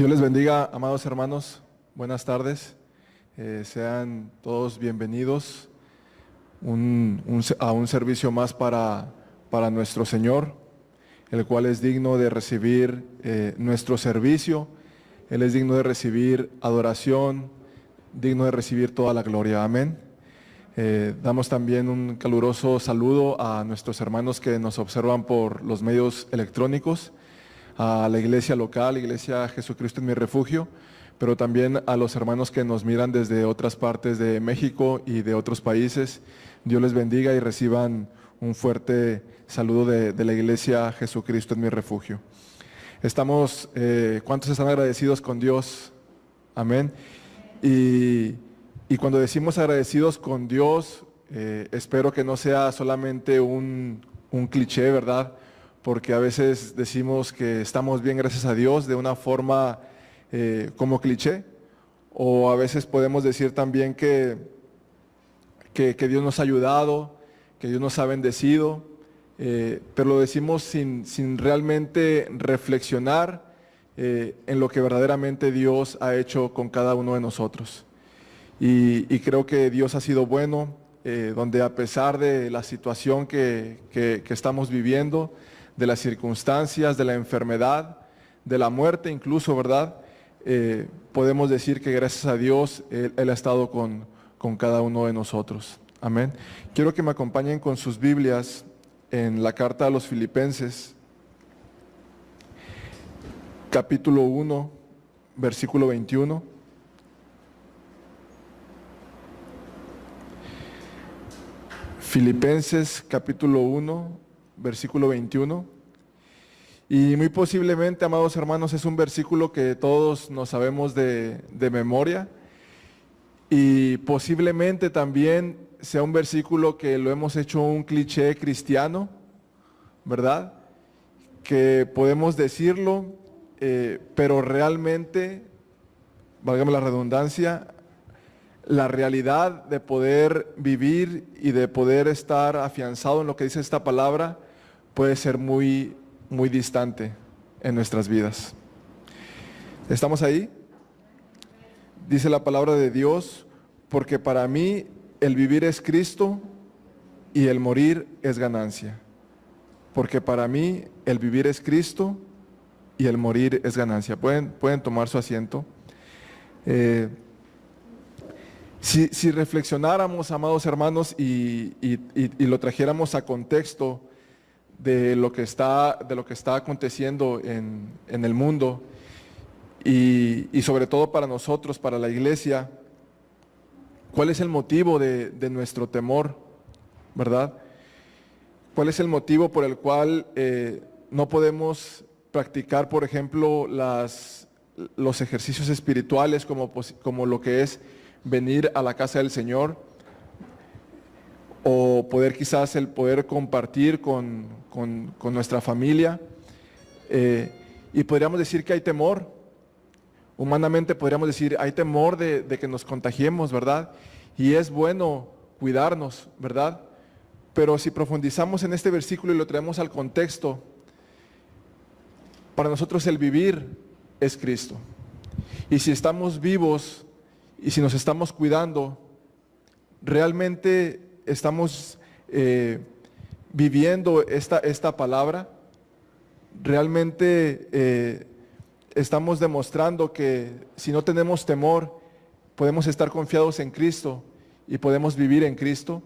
Dios les bendiga, amados hermanos. Buenas tardes. Sean todos bienvenidos a un servicio más para nuestro Señor, el cual es digno de recibir nuestro servicio. Él es digno de recibir adoración, digno de recibir toda la gloria. Amén. Damos también un caluroso saludo a nuestros hermanos que nos observan por los medios electrónicos, a la iglesia local, Iglesia Jesucristo en mi refugio, pero también a los hermanos que nos miran desde otras partes de México y de otros países. Dios les bendiga y reciban un fuerte saludo de la Iglesia Jesucristo en mi refugio. ¿Cuántos están agradecidos con Dios? Amén. Y cuando decimos agradecidos con Dios, espero que no sea solamente un cliché, ¿verdad? Porque a veces decimos que estamos bien gracias a Dios de una forma como cliché, o a veces podemos decir también que Dios nos ha ayudado, que Dios nos ha bendecido, pero lo decimos sin realmente reflexionar en lo que verdaderamente Dios ha hecho con cada uno de nosotros. Y creo que Dios ha sido bueno, donde a pesar de la situación que estamos viviendo, de las circunstancias, de la enfermedad, de la muerte incluso, ¿verdad? Podemos decir que gracias a Dios Él ha estado con cada uno de nosotros. Amén. Quiero que me acompañen con sus Biblias en la carta a los Filipenses, capítulo 1, versículo 21. Filipenses, capítulo 1, versículo 21. Y muy posiblemente, amados hermanos, es un versículo que todos nos sabemos de memoria, y posiblemente también sea un versículo que lo hemos hecho un cliché cristiano, ¿verdad? Que podemos decirlo, pero realmente, válgame la redundancia, la realidad de poder vivir y de poder estar afianzado en lo que dice esta palabra puede ser muy, muy distante en nuestras vidas. ¿Estamos ahí? Dice la palabra de Dios: porque para mí el vivir es Cristo y el morir es ganancia. Porque para mí el vivir es Cristo y el morir es ganancia. Pueden tomar su asiento. Si reflexionáramos, amados hermanos, y lo trajéramos a contexto de lo que está aconteciendo en el mundo, y sobre todo para nosotros, para la iglesia, ¿cuál es el motivo de nuestro temor, verdad? ¿Cuál es el motivo por el cual no podemos practicar, por ejemplo, los ejercicios espirituales como lo que es venir a la casa del Señor, o quizás el poder compartir con nuestra familia? Y podríamos decir que hay temor. Humanamente podríamos decir, hay temor de que nos contagiemos, ¿verdad? Y es bueno cuidarnos, ¿verdad? Pero si profundizamos en este versículo y lo traemos al contexto, para nosotros el vivir es Cristo. Y si estamos vivos y si nos estamos cuidando, realmente estamos viviendo esta palabra. Realmente estamos demostrando que si no tenemos temor, podemos estar confiados en Cristo y podemos vivir en Cristo.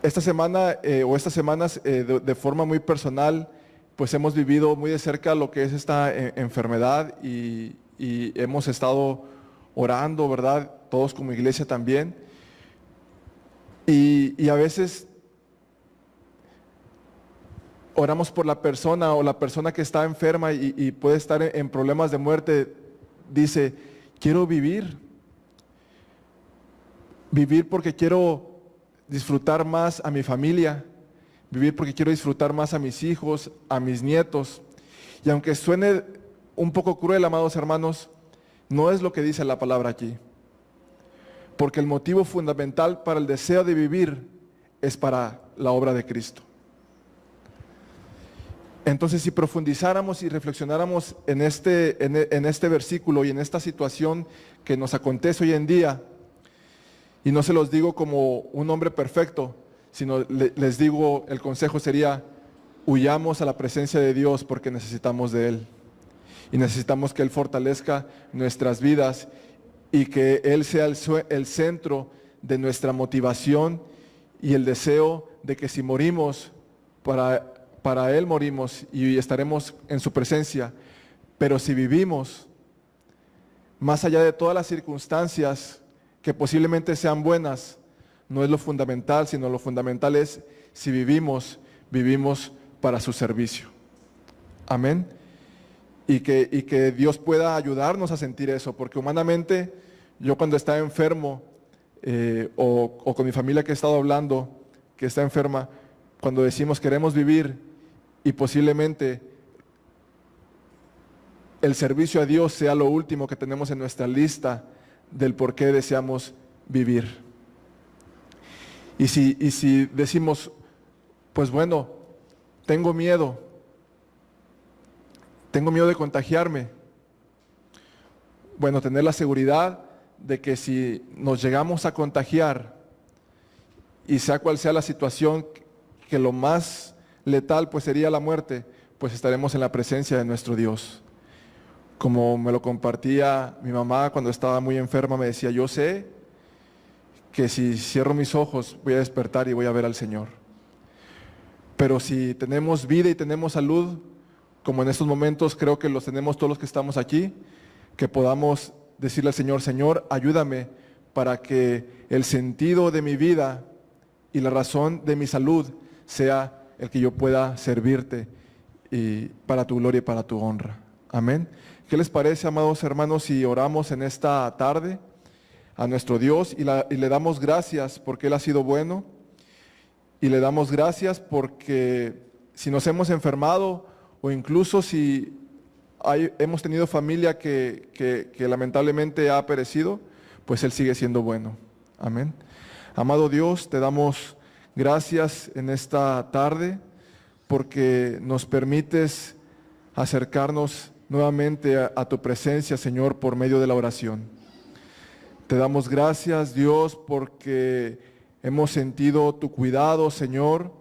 Esta semana o estas semanas de forma muy personal, pues hemos vivido muy de cerca lo que es esta enfermedad, y hemos estado orando, ¿verdad? Todos como iglesia también. Y a veces oramos por la persona, o la persona que está enferma y puede estar en problemas de muerte, dice: quiero vivir porque quiero disfrutar más a mi familia, vivir porque quiero disfrutar más a mis hijos, a mis nietos. Y aunque suene un poco cruel, amados hermanos, no es lo que dice la palabra aquí. Porque el motivo fundamental para el deseo de vivir es para la obra de Cristo. Entonces, si profundizáramos y reflexionáramos en este versículo y en esta situación que nos acontece hoy en día, y no se los digo como un hombre perfecto, sino les digo, el consejo sería, huyamos a la presencia de Dios porque necesitamos de Él. Y necesitamos que Él fortalezca nuestras vidas y que Él sea el centro de nuestra motivación y el deseo de que si morimos, para Él morimos y estaremos en su presencia. Pero si vivimos, más allá de todas las circunstancias que posiblemente sean buenas, no es lo fundamental, sino lo fundamental es si vivimos, vivimos para su servicio. Amén. Y que Dios pueda ayudarnos a sentir eso, porque humanamente yo cuando estaba enfermo o con mi familia que he estado hablando, que está enferma, cuando decimos queremos vivir y posiblemente el servicio a Dios sea lo último que tenemos en nuestra lista del por qué deseamos vivir. Y si decimos, pues bueno, tengo miedo de contagiarme. Bueno, tener la seguridad de que si nos llegamos a contagiar, y sea cual sea la situación, que lo más letal pues sería la muerte, pues estaremos en la presencia de nuestro Dios. Como me lo compartía mi mamá cuando estaba muy enferma, me decía, yo sé que si cierro mis ojos voy a despertar y voy a ver al Señor. Pero si tenemos vida y tenemos salud, como en estos momentos creo que los tenemos todos los que estamos aquí, que podamos decirle al Señor, Señor, ayúdame para que el sentido de mi vida y la razón de mi salud sea el que yo pueda servirte y para tu gloria y para tu honra. Amén. ¿Qué les parece, amados hermanos, si oramos en esta tarde a nuestro Dios y le damos gracias porque Él ha sido bueno? Y le damos gracias porque si nos hemos enfermado o incluso si hemos tenido familia que lamentablemente ha perecido, pues Él sigue siendo bueno. Amén. Amado Dios, te damos gracias en esta tarde porque nos permites acercarnos nuevamente a tu presencia, Señor, por medio de la oración. Te damos gracias, Dios, porque hemos sentido tu cuidado, Señor,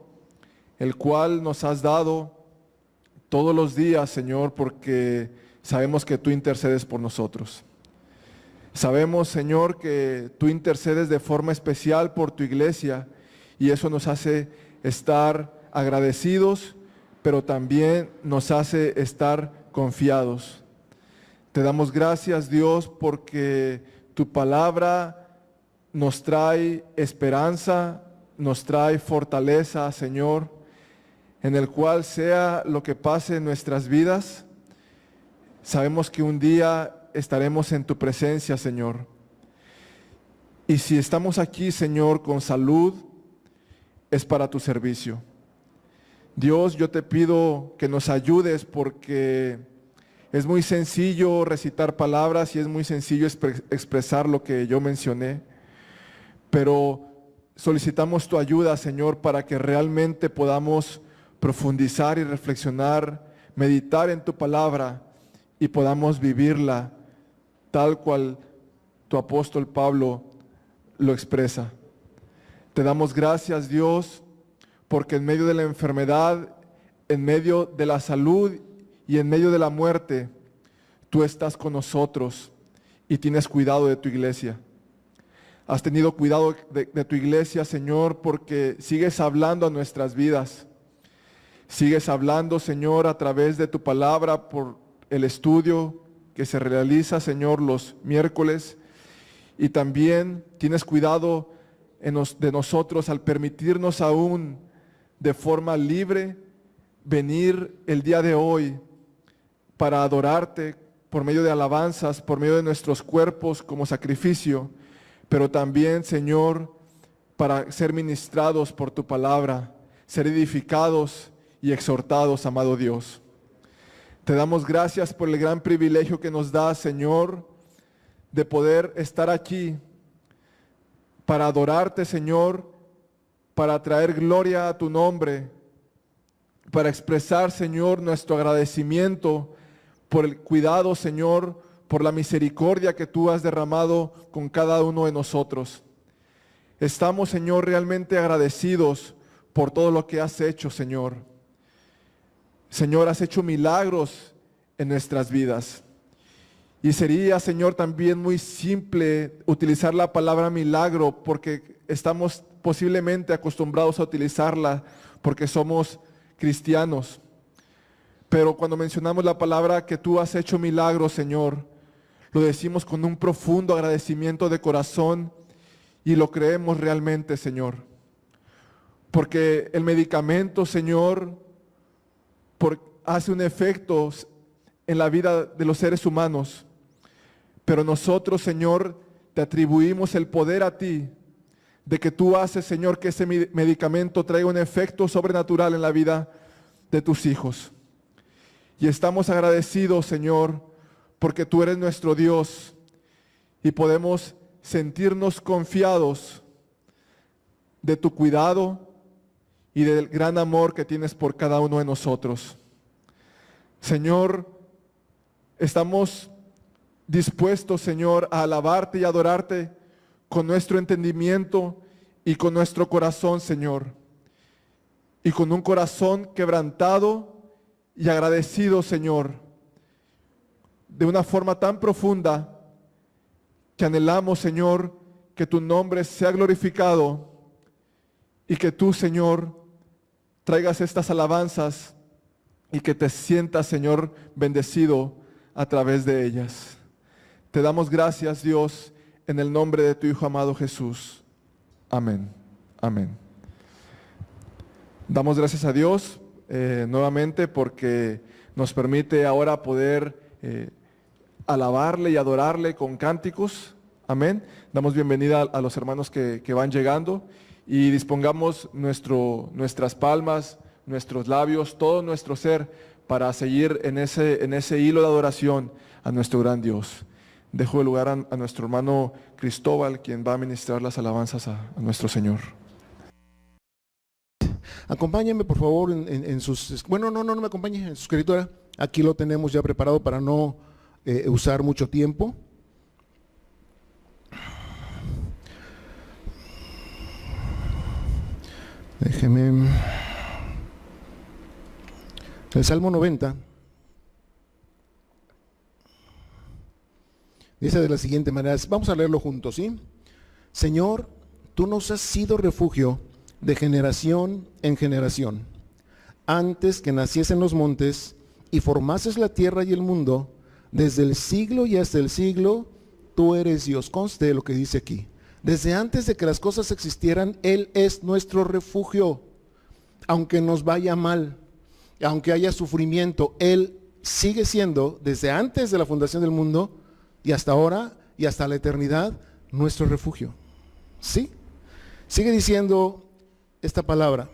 el cual nos has dado todos los días, Señor, porque sabemos que tú intercedes por nosotros. Sabemos, Señor, que tú intercedes de forma especial por tu iglesia y eso nos hace estar agradecidos, pero también nos hace estar confiados. Te damos gracias, Dios, porque tu palabra nos trae esperanza, nos trae fortaleza, Señor, en el cual sea lo que pase en nuestras vidas, sabemos que un día estaremos en tu presencia, Señor. Y si estamos aquí, Señor, con salud, es para tu servicio. Dios, yo te pido que nos ayudes porque es muy sencillo recitar palabras y es muy sencillo expresar lo que yo mencioné, pero solicitamos tu ayuda, Señor, para que realmente podamos profundizar y reflexionar, meditar en tu palabra y podamos vivirla tal cual tu apóstol Pablo lo expresa. Te damos gracias, Dios, porque en medio de la enfermedad, en medio de la salud y en medio de la muerte, tú estás con nosotros y tienes cuidado de tu iglesia. Has tenido cuidado de tu iglesia, Señor, porque sigues hablando a nuestras vidas. Sigues hablando, Señor, a través de tu palabra por el estudio que se realiza, Señor, los miércoles. Y también tienes cuidado de nosotros al permitirnos aún de forma libre venir el día de hoy para adorarte por medio de alabanzas, por medio de nuestros cuerpos como sacrificio, pero también, Señor, para ser ministrados por tu palabra, ser edificados y exhortados, amado Dios. Te damos gracias por el gran privilegio que nos da, Señor, de poder estar aquí para adorarte, Señor, para traer gloria a tu nombre, para expresar, Señor, nuestro agradecimiento por el cuidado, Señor, por la misericordia que tú has derramado con cada uno de nosotros. Estamos, Señor, realmente agradecidos por todo lo que has hecho, Señor. Señor, has hecho milagros en nuestras vidas. Y sería, Señor, también muy simple utilizar la palabra milagro porque estamos posiblemente acostumbrados a utilizarla porque somos cristianos. Pero cuando mencionamos la palabra que tú has hecho milagros, Señor, lo decimos con un profundo agradecimiento de corazón y lo creemos realmente, Señor. Porque el medicamento, Señor, hace un efecto en la vida de los seres humanos. Pero nosotros, Señor, te atribuimos el poder a ti, de que tú haces, Señor, que ese medicamento traiga un efecto sobrenatural en la vida de tus hijos. Y estamos agradecidos, Señor, porque tú eres nuestro Dios y podemos sentirnos confiados de tu cuidado y del gran amor que tienes por cada uno de nosotros. Señor, estamos dispuestos, Señor, a alabarte y adorarte con nuestro entendimiento y con nuestro corazón, Señor. Y con un corazón quebrantado y agradecido, Señor, de una forma tan profunda que anhelamos, Señor, que tu nombre sea glorificado y que tú, Señor, traigas estas alabanzas y que te sientas, Señor, bendecido a través de ellas. Te damos gracias, Dios, en el nombre de tu Hijo amado Jesús. Amén. Amén. Damos gracias a Dios nuevamente porque nos permite ahora poder alabarle y adorarle con cánticos. Amén. Damos bienvenida a los hermanos que van llegando y dispongamos nuestras palmas, nuestros labios, todo nuestro ser para seguir en ese hilo de adoración a nuestro gran Dios. Dejo el lugar a nuestro hermano Cristóbal, quien va a ministrar las alabanzas a nuestro Señor. Acompáñenme, por favor, en sus... Bueno, no me acompañe en su escritura. Aquí lo tenemos ya preparado para no usar mucho tiempo. Déjeme... El Salmo 90 dice de la siguiente manera, vamos a leerlo juntos, ¿sí? Señor, tú nos has sido refugio de generación en generación. Antes que naciesen los montes y formases la tierra y el mundo, desde el siglo y hasta el siglo, tú eres Dios. Conste lo que dice aquí. Desde antes de que las cosas existieran, Él es nuestro refugio. Aunque nos vaya mal, aunque haya sufrimiento, Él sigue siendo, desde antes de la fundación del mundo, y hasta ahora, y hasta la eternidad, nuestro refugio. ¿Sí? Sigue diciendo esta palabra.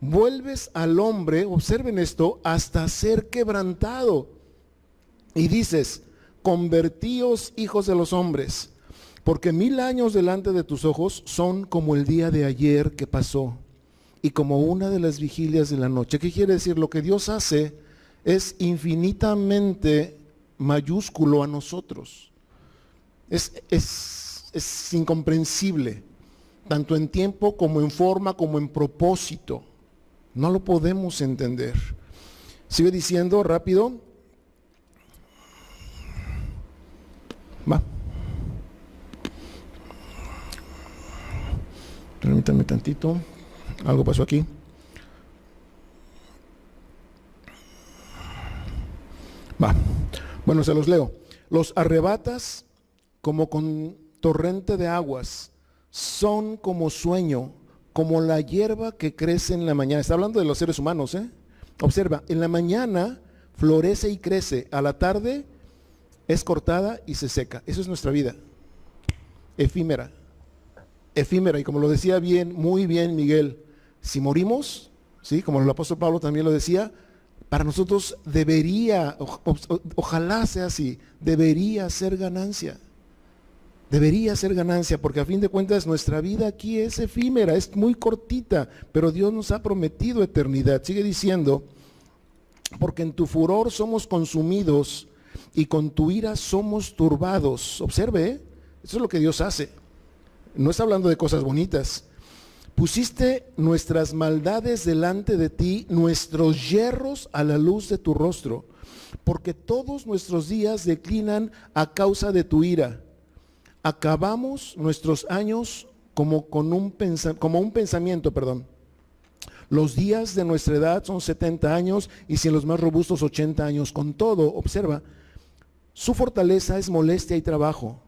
Vuelves al hombre, observen esto, hasta ser quebrantado. Y dices, convertíos hijos de los hombres, porque 1000 años delante de tus ojos son como el día de ayer que pasó, y como una de las vigilias de la noche. ¿Qué quiere decir? Lo que Dios hace es infinitamente mayúsculo a nosotros. Es incomprensible, tanto en tiempo como en forma, como en propósito. No lo podemos entender. Sigue diciendo rápido. Va. Permítanme tantito. Algo pasó aquí. Va. Bueno, se los leo. Los arrebatas como con torrente de aguas, son como sueño, como la hierba que crece en la mañana. Está hablando de los seres humanos, ¿eh? Observa, en la mañana florece y crece, a la tarde es cortada y se seca. Eso es nuestra vida. Efímera. Efímera. Y como lo decía muy bien Miguel, si morimos, ¿sí? Como el apóstol Pablo también lo decía, para nosotros debería, ojalá sea así, debería ser ganancia. Debería ser ganancia, porque a fin de cuentas nuestra vida aquí es efímera, es muy cortita, pero Dios nos ha prometido eternidad. Sigue diciendo, porque en tu furor somos consumidos y con tu ira somos turbados. Observe, eso es lo que Dios hace. No está hablando de cosas bonitas. Pusiste nuestras maldades delante de ti, nuestros yerros a la luz de tu rostro, porque todos nuestros días declinan a causa de tu ira. Acabamos nuestros años como un pensamiento. Los días de nuestra edad son 70 años y si en los más robustos 80 años. Con todo, observa, su fortaleza es molestia y trabajo,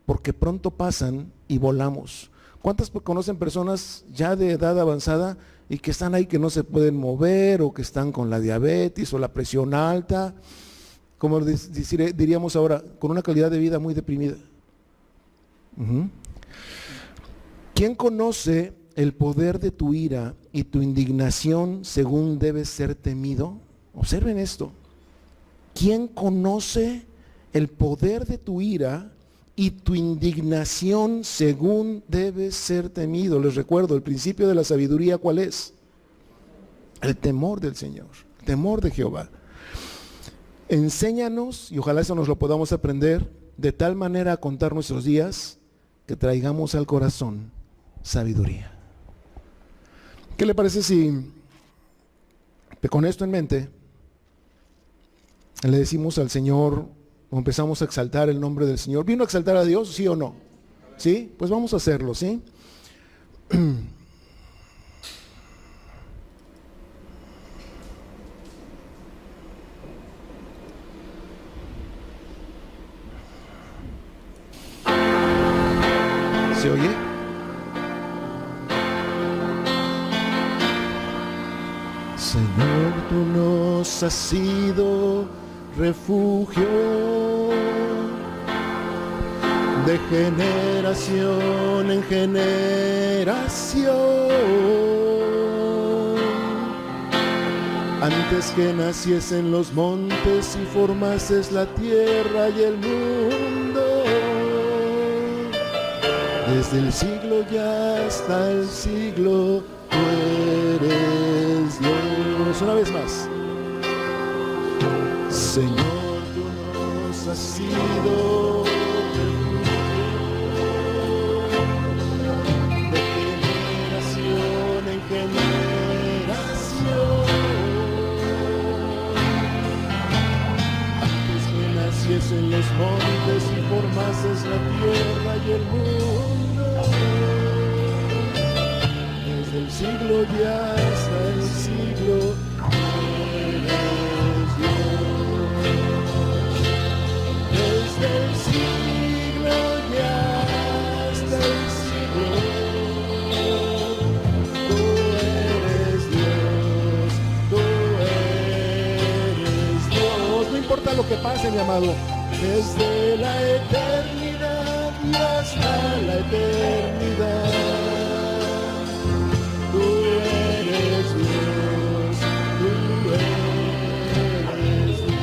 porque pronto pasan y volamos. ¿Cuántas conocen personas ya de edad avanzada y que están ahí que no se pueden mover o que están con la diabetes o la presión alta? Como diríamos ahora, con una calidad de vida muy deprimida. ¿Quién conoce el poder de tu ira y tu indignación según debe ser temido? Observen esto. ¿Quién conoce el poder de tu ira y tu indignación según debe ser temido? Les recuerdo, el principio de la sabiduría, ¿cuál es? El temor del Señor, el temor de Jehová. Enséñanos, y ojalá eso nos lo podamos aprender, de tal manera a contar nuestros días, que traigamos al corazón sabiduría. ¿Qué le parece si con esto en mente le decimos al Señor, o empezamos a exaltar el nombre del Señor? ¿Vino a exaltar a Dios, sí o no? ¿Sí? Pues vamos a hacerlo, ¿sí? ¿Se oye? Señor, tú nos has sido refugio de generación en generación. Antes que naciesen los montes y formases la tierra y el mundo, desde el siglo ya hasta el siglo, tú eres Dios. Una vez más. Señor, tú nos has sido de generación en generación. Antes que naciesen los montes y formases la tierra y el mundo, desde el siglo ya hasta el siglo, del siglo ya hasta el siglo, tú eres Dios, tú eres Dios. No importa lo que pase, mi amado, desde la eternidad y hasta la eternidad, tú eres Dios, tú eres Dios.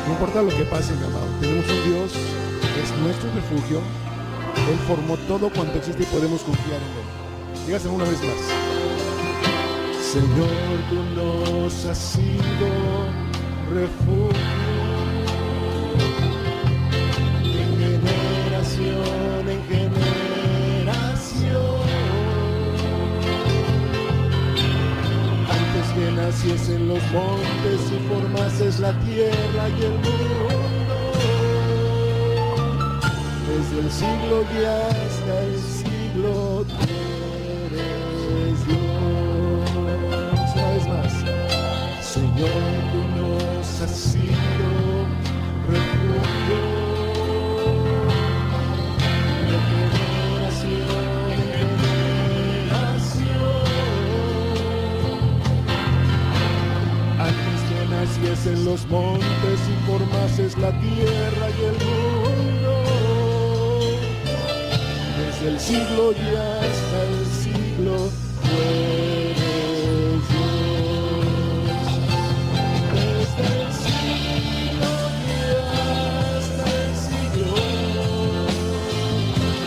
No importa lo que pase, mi amado, tenemos un Dios que es nuestro refugio. Él formó todo cuanto existe y podemos confiar en Él. Dígaselo una vez más. Señor, tú nos has sido refugio de generación en generación. Antes que naciesen los montes y formases la tierra y el mundo, desde el siglo ya hasta el siglo, tú eres Dios. Una vez más. Señor, Señor, tú nos has sido refugio de generación en generación. Antes que naciesen los montes y formases la tierra y el mundo, desde el siglo y hasta el siglo, tú eres Dios. Desde el siglo y hasta el siglo,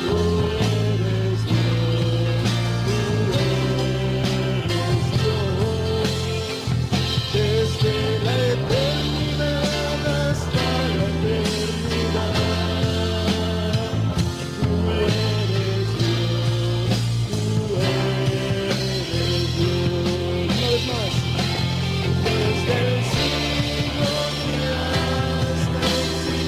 tú eres Dios, desde la eternidad hasta la eternidad, tú eres Dios, tú eres Dios. Una vez más, desde el siglo y hasta el siglo, tú eres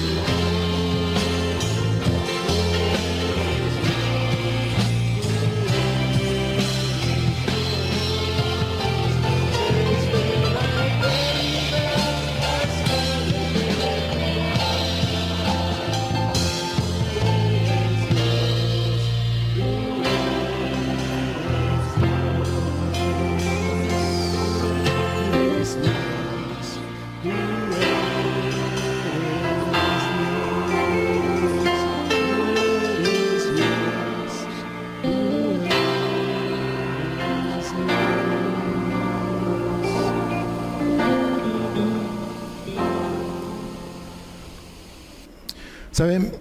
¿saben?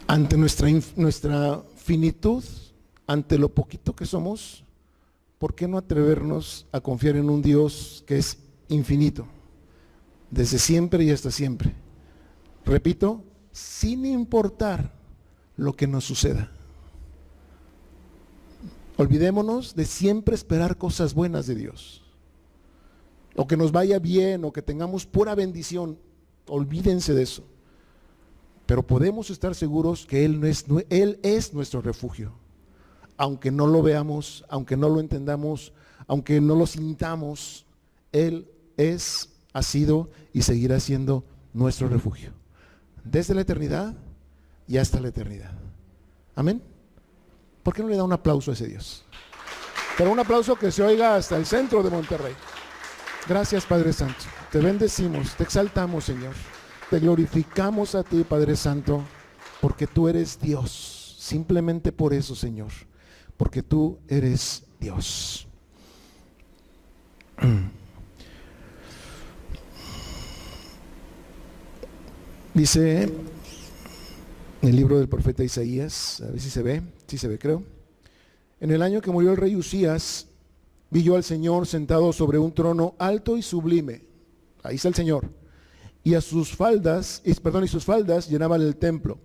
Ante nuestra finitud, ante lo poquito que somos, ¿por qué no atrevernos a confiar en un Dios que es infinito, desde siempre y hasta siempre? Repito, sin importar lo que nos suceda. Olvidémonos de siempre esperar cosas buenas de Dios. O que nos vaya bien, o que tengamos pura bendición. Olvídense de eso. Pero podemos estar seguros que Él es nuestro refugio. Aunque no lo veamos, aunque no lo entendamos, aunque no lo sintamos, Él es, ha sido y seguirá siendo nuestro refugio. Desde la eternidad y hasta la eternidad. Amén. ¿Por qué no le da un aplauso a ese Dios? Pero un aplauso que se oiga hasta el centro de Monterrey. Gracias, Padre Santo. Te bendecimos, te exaltamos, Señor. Te glorificamos a ti, Padre Santo, porque tú eres Dios. Simplemente por eso, Señor, porque tú eres Dios. Dice en el libro del profeta Isaías, a ver si se ve, creo. En el año que murió el rey Usías, vi yo al Señor sentado sobre un trono alto y sublime. Ahí está el Señor. Y sus faldas llenaban el templo.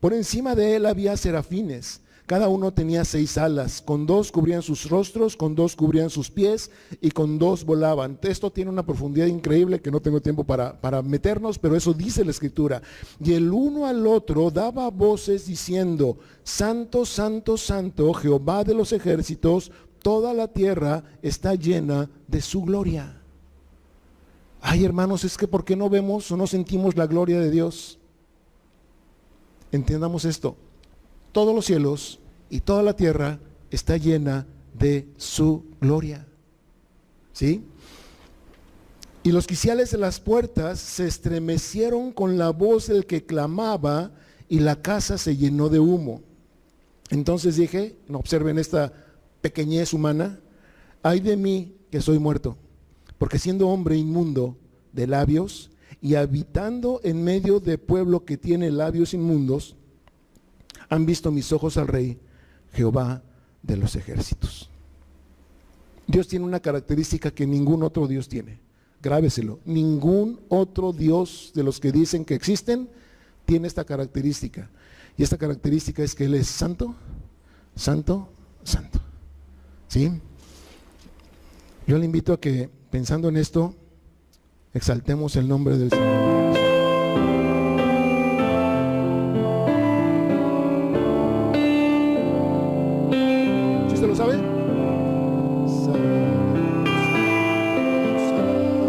Por encima de él había serafines. Cada uno tenía 6 alas. Con 2 cubrían sus rostros, con 2 cubrían sus pies y con 2 volaban. Esto tiene una profundidad increíble que no tengo tiempo para meternos, pero eso dice la Escritura. Y el uno al otro daba voces diciendo: Santo, Santo, Santo, Jehová de los ejércitos, toda la tierra está llena de su gloria. Ay, hermanos, es que ¿por qué no vemos o no sentimos la gloria de Dios? Entendamos esto. Todos los cielos y toda la tierra está llena de su gloria. ¿Sí? Y los quiciales de las puertas se estremecieron con la voz del que clamaba, y la casa se llenó de humo. Entonces dije, no observen esta pequeñez humana: ay de mí que soy muerto, porque siendo hombre inmundo de labios y habitando en medio de pueblo que tiene labios inmundos, han visto mis ojos al Rey, Jehová de los ejércitos. Dios tiene una característica que ningún otro Dios tiene. Grábeselo. Ningún otro Dios de los que dicen que existen tiene esta característica. Y esta característica es que Él es santo, santo, santo. ¿Sí? Yo le invito a que, pensando en esto, exaltemos el nombre del Señor. ¿Sí usted lo sabe? Santo, santo,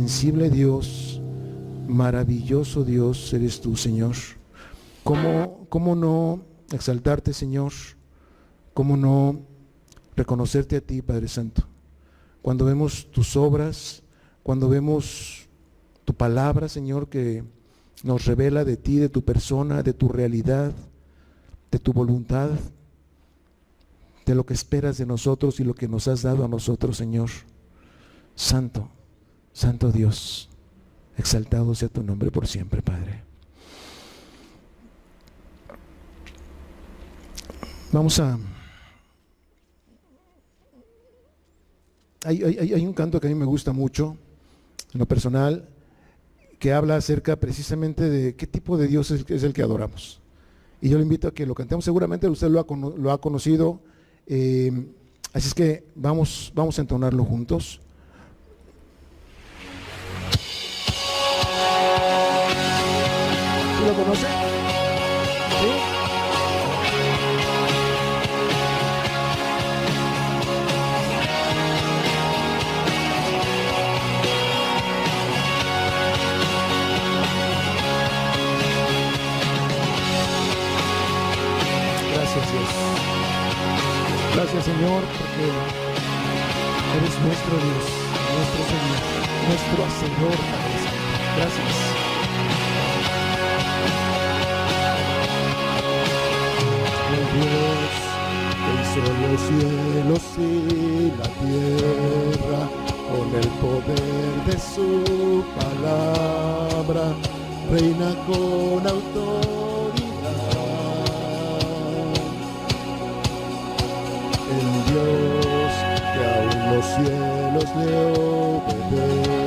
invencible Dios, maravilloso Dios eres tú, Señor. ¿Cómo no exaltarte, Señor? ¿Cómo no reconocerte a ti, Padre Santo? Cuando vemos tus obras, cuando vemos tu palabra, Señor, que nos revela de ti, de tu persona, de tu realidad, de tu voluntad, de lo que esperas de nosotros y lo que nos has dado a nosotros, Señor. Santo, Santo Dios, exaltado sea tu nombre por siempre, Padre. Vamos a... Hay un canto que a mí me gusta mucho, en lo personal, que habla acerca precisamente de qué tipo de Dios es el que adoramos. Y yo le invito a que lo cantemos, seguramente usted lo ha conocido, así es que vamos a entonarlo juntos. ¿Tú lo conoces? ¿Sí? Gracias, Dios. Gracias, Señor, porque eres nuestro Dios, nuestro Señor, nuestro Hacedor, Padre Santo. Gracias. El Dios que hizo los cielos y la tierra, con el poder de su palabra, reina con autoridad. El Dios que aún los cielos le obedecen,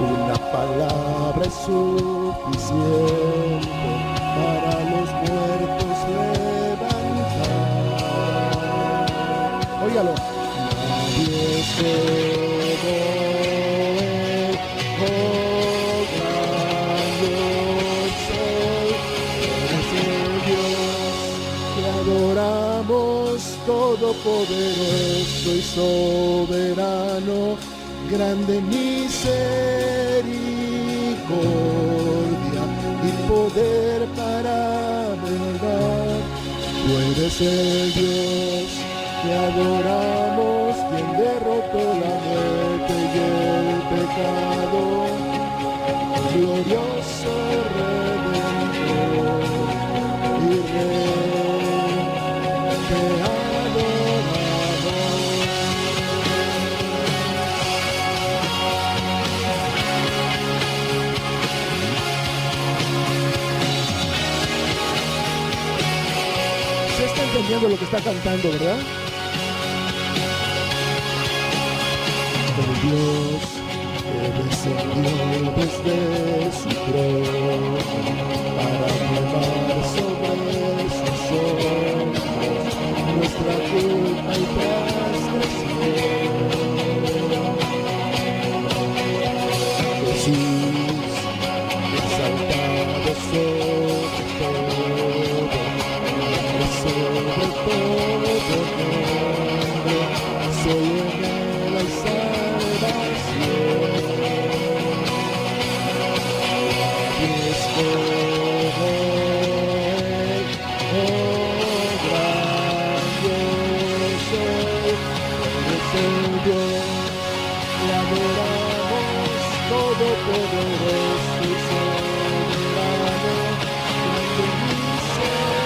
una palabra es suficiente para los muertos levantar. Óigalo. Nadie es como Él, oh gran Dios soy, eres el Dios que adoramos, todopoderoso y soberano, grande misericordia y poder para verdad. Tú eres el Dios que adoramos, quien derrotó la muerte y el pecado, glorioso Redentor y Rey, te adoramos. Se está entendiendo lo que está cantando, ¿verdad? El Dios que descendió desde su trono para llevar sobre sus hombros nuestra culpa y transgresión. Jesús, exaltado sobre todo nombre, soy en él hay salvación. Dios como Él, oh gran Dios soy, eres el Dios, le adoramos, todopoderoso y soberano, grande misericordia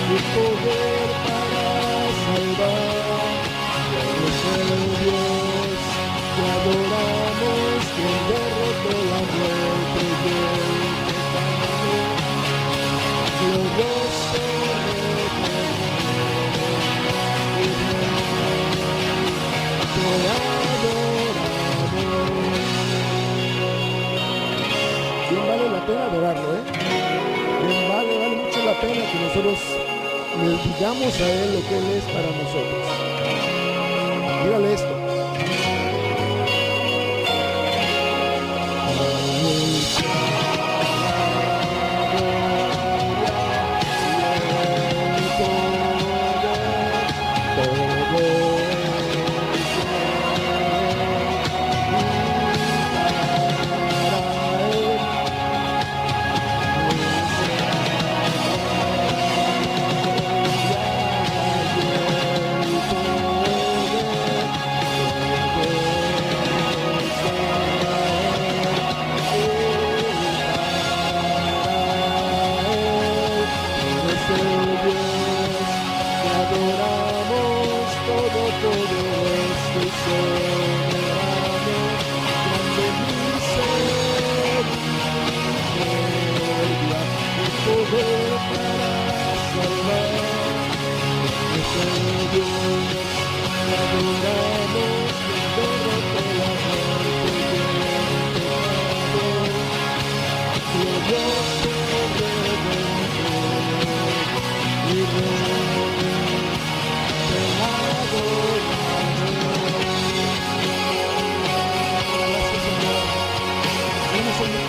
y poder para salvar. Eres el Dios que adoramos, quien derrotó la muerte y el pecado, glorioso Redentor y Rey, te adoramos. Bien vale la pena adorarlo, Bien vale mucho la pena que nosotros le digamos a Él lo que Él es para nosotros. Dígale esto.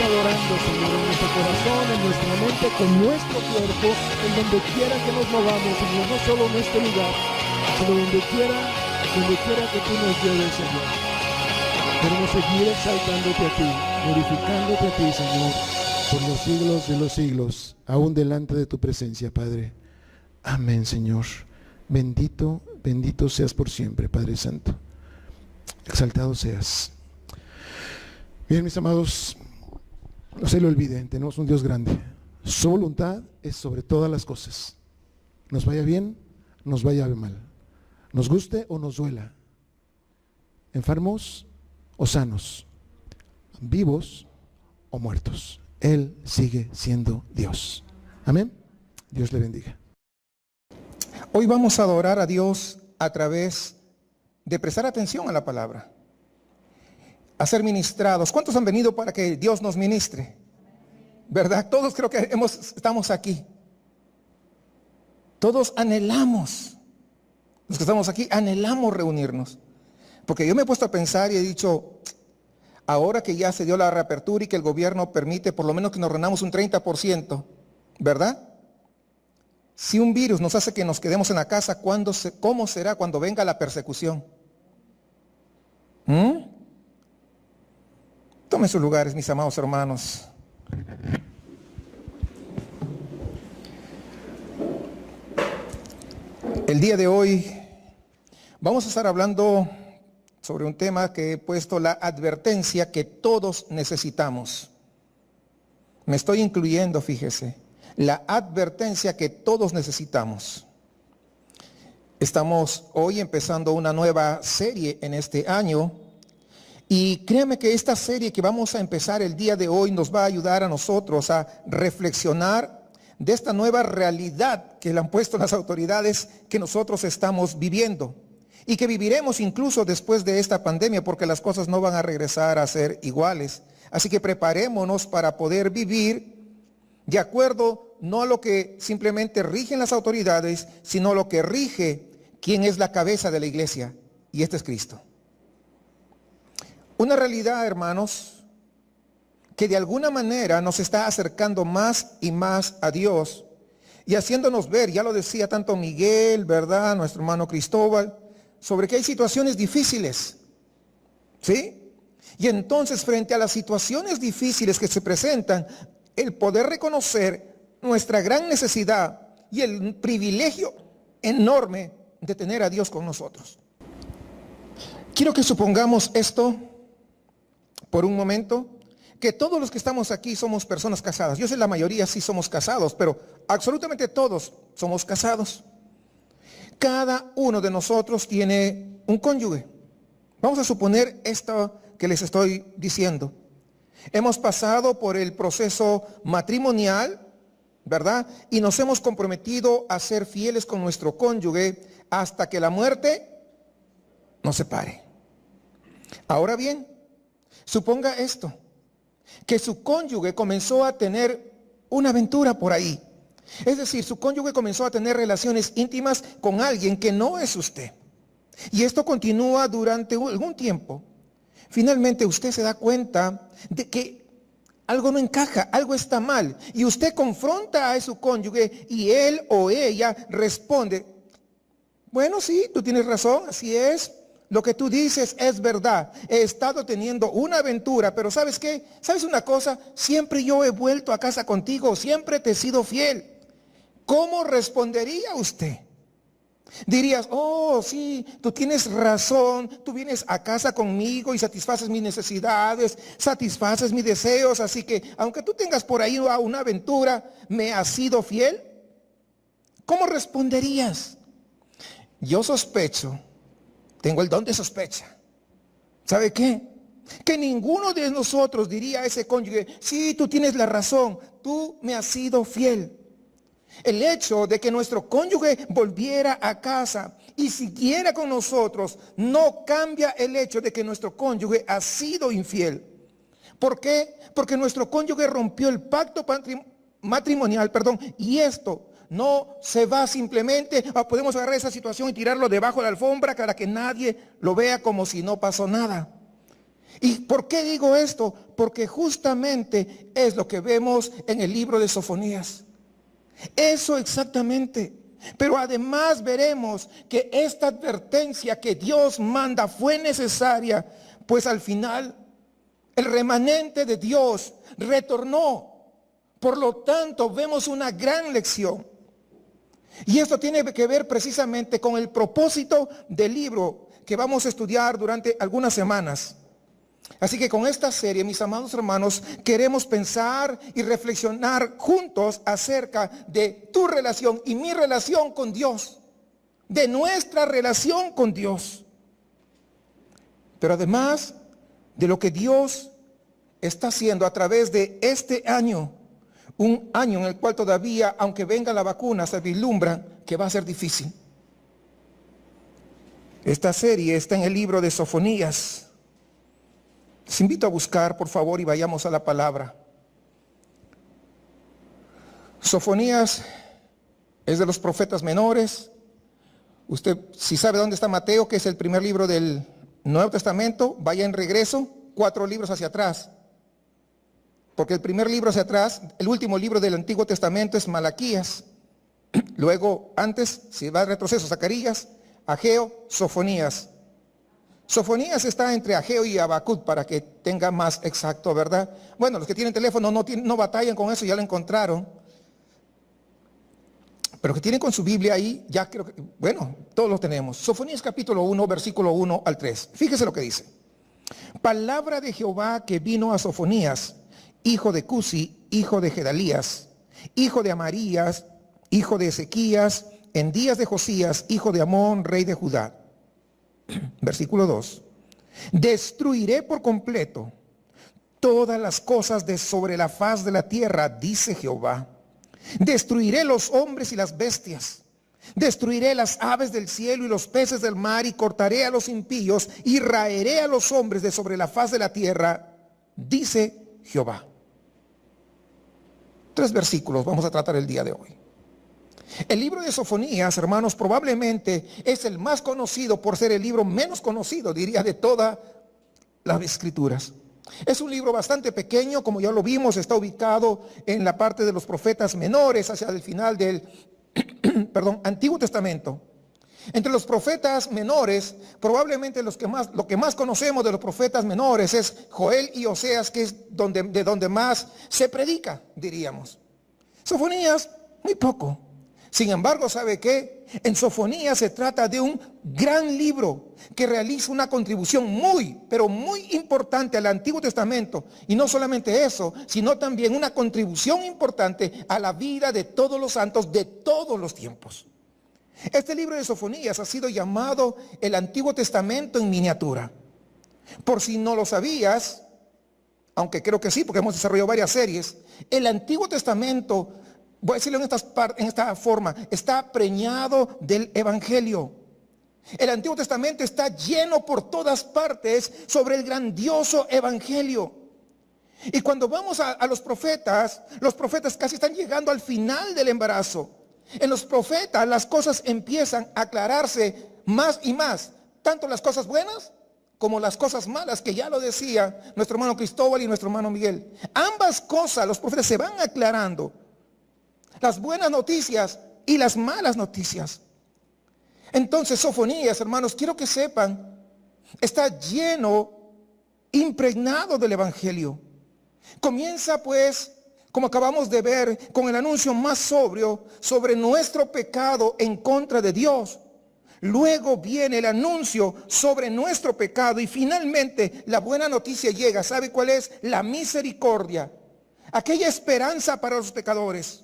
Adorando, Señor, en nuestro corazón, en nuestra mente, con nuestro cuerpo, en donde quiera que nos movamos, Señor, no solo en este lugar, sino donde quiera que tú nos lleves, Señor. Queremos seguir exaltándote a ti, glorificándote a ti, Señor, por los siglos de los siglos, aún delante de tu presencia, Padre. Amén, Señor. Bendito, bendito seas por siempre, Padre Santo. Exaltado seas. Bien, mis amados, no se le olviden, tenemos un Dios grande. Su voluntad es sobre todas las cosas. Nos vaya bien, nos vaya mal. Nos guste o nos duela. Enfermos o sanos. Vivos o muertos. Él sigue siendo Dios. Amén. Dios le bendiga. Hoy vamos a adorar a Dios a través de prestar atención a la palabra. A ser ministrados. ¿Cuántos han venido para que Dios nos ministre? ¿Verdad? Todos creo que estamos aquí. Todos anhelamos, los que estamos aquí, anhelamos reunirnos. Porque yo me he puesto a pensar y he dicho, ahora que ya se dio la reapertura y que el gobierno permite por lo menos que nos reunamos un 30%, ¿verdad? Si un virus nos hace que nos quedemos en la casa, ¿cómo será cuando venga la persecución? Tomen sus lugares, mis amados hermanos. El día de hoy vamos a estar hablando sobre un tema que he puesto, la advertencia que todos necesitamos. Me estoy incluyendo, fíjese, la advertencia que todos necesitamos. Estamos hoy empezando una nueva serie en este año. Y créanme que esta serie que vamos a empezar el día de hoy nos va a ayudar a nosotros a reflexionar de esta nueva realidad que le han puesto las autoridades que nosotros estamos viviendo y que viviremos incluso después de esta pandemia, porque las cosas no van a regresar a ser iguales. Así que preparémonos para poder vivir de acuerdo no a lo que simplemente rigen las autoridades, sino a lo que rige quien es la cabeza de la iglesia, y este es Cristo. Una realidad, hermanos, que de alguna manera nos está acercando más y más a Dios y haciéndonos ver, ya lo decía tanto Miguel, ¿verdad? Nuestro hermano Cristóbal, sobre que hay situaciones difíciles, ¿sí? Y entonces, frente a las situaciones difíciles que se presentan, el poder reconocer nuestra gran necesidad y el privilegio enorme de tener a Dios con nosotros. Quiero que supongamos esto por un momento, que todos los que estamos aquí somos personas casadas. Yo sé la mayoría sí somos casados, pero absolutamente todos somos casados. Cada uno de nosotros tiene un cónyuge. Vamos a suponer esto que les estoy diciendo. Hemos pasado por el proceso matrimonial, ¿verdad? Y nos hemos comprometido a ser fieles con nuestro cónyuge hasta que la muerte nos separe. Ahora bien, suponga esto, que su cónyuge comenzó a tener una aventura por ahí. Es decir, su cónyuge comenzó a tener relaciones íntimas con alguien que no es usted. Y esto continúa durante algún tiempo. Finalmente usted se da cuenta de que algo no encaja, algo está mal. Y usted confronta a su cónyuge y él o ella responde, bueno, sí, tú tienes razón, así es. Lo que tú dices es verdad. He estado teniendo una aventura, pero ¿sabes qué? ¿Sabes una cosa? Siempre yo he vuelto a casa contigo, siempre te he sido fiel. ¿Cómo respondería usted? Dirías, oh, sí, tú tienes razón, tú vienes a casa conmigo y satisfaces mis necesidades, satisfaces mis deseos, así que aunque tú tengas por ahí una aventura, ¿me has sido fiel? ¿Cómo responderías? Yo sospecho, tengo el don de sospecha. ¿Sabe qué? Que ninguno de nosotros diría a ese cónyuge, sí, tú tienes la razón, tú me has sido fiel. El hecho de que nuestro cónyuge volviera a casa y siguiera con nosotros, no cambia el hecho de que nuestro cónyuge ha sido infiel. ¿Por qué? Porque nuestro cónyuge rompió el pacto matrimonial, y esto no se va simplemente, podemos agarrar esa situación y tirarlo debajo de la alfombra para que nadie lo vea como si no pasó nada. ¿Y por qué digo esto? Porque justamente es lo que vemos en el libro de Sofonías. Eso exactamente. Pero además veremos que esta advertencia que Dios manda fue necesaria, pues al final el remanente de Dios retornó. Por lo tanto, vemos una gran lección. Y esto tiene que ver precisamente con el propósito del libro que vamos a estudiar durante algunas semanas. Así que con esta serie, mis amados hermanos, queremos pensar y reflexionar juntos acerca de tu relación y mi relación con Dios, de nuestra relación con Dios. Pero además de lo que Dios está haciendo a través de este año, un año en el cual todavía, aunque venga la vacuna, se vislumbra que va a ser difícil. Esta serie está en el libro de Sofonías. Les invito a buscar, por favor, y vayamos a la palabra. Sofonías es de los profetas menores. Usted, si sabe dónde está Mateo, que es el primer libro del Nuevo Testamento, vaya en regreso 4 libros hacia atrás. Porque el primer libro hacia atrás, el último libro del Antiguo Testamento es Malaquías. Luego, antes, si va al retroceso, Zacarías, Ageo, Sofonías. Sofonías está entre Ageo y Habacuc para que tenga más exacto, ¿verdad? Bueno, los que tienen teléfono no batallan con eso, ya lo encontraron. Pero los que tienen con su Biblia ahí, ya creo que, bueno, todos lo tenemos. Sofonías capítulo 1, versículo 1 al 3. Fíjese lo que dice. Palabra de Jehová que vino a Sofonías, hijo de Cusi, hijo de Gedalías, hijo de Amarías, hijo de Ezequías, en días de Josías, hijo de Amón, rey de Judá. Versículo 2. Destruiré por completo todas las cosas de sobre la faz de la tierra, dice Jehová. Destruiré los hombres y las bestias. Destruiré las aves del cielo y los peces del mar y cortaré a los impíos y raeré a los hombres de sobre la faz de la tierra, dice Jehová. 3 versículos vamos a tratar el día de hoy. El libro de Sofonías, hermanos, probablemente es el más conocido por ser el libro menos conocido, diría, de todas las escrituras. Es un libro bastante pequeño, como ya lo vimos, está ubicado en la parte de los profetas menores, hacia el final del Antiguo Testamento. Entre los profetas menores, probablemente lo que más conocemos de los profetas menores es Joel y Oseas, que es de donde más se predica, diríamos. Sofonías, muy poco. Sin embargo, ¿sabe qué? En Sofonías se trata de un gran libro que realiza una contribución pero muy importante al Antiguo Testamento. Y no solamente eso, sino también una contribución importante a la vida de todos los santos de todos los tiempos. Este libro de Sofonías ha sido llamado el Antiguo Testamento en miniatura. Por si no lo sabías, aunque creo que sí, porque hemos desarrollado varias series, el Antiguo Testamento, voy a decirlo en esta forma, está preñado del Evangelio. El Antiguo Testamento está lleno por todas partes sobre el grandioso Evangelio. Y cuando vamos a los profetas casi están llegando al final del embarazo. En los profetas las cosas empiezan a aclararse más y más, tanto las cosas buenas como las cosas malas, que ya lo decía nuestro hermano Cristóbal y nuestro hermano Miguel. Ambas cosas, los profetas se van aclarando. Las buenas noticias y las malas noticias. Entonces, Sofonías, hermanos, quiero que sepan, está lleno, impregnado del Evangelio. Comienza pues, como acabamos de ver, con el anuncio más sobrio sobre nuestro pecado en contra de Dios. Luego viene el anuncio sobre nuestro pecado y finalmente la buena noticia llega. ¿Sabe cuál es? La misericordia. Aquella esperanza para los pecadores.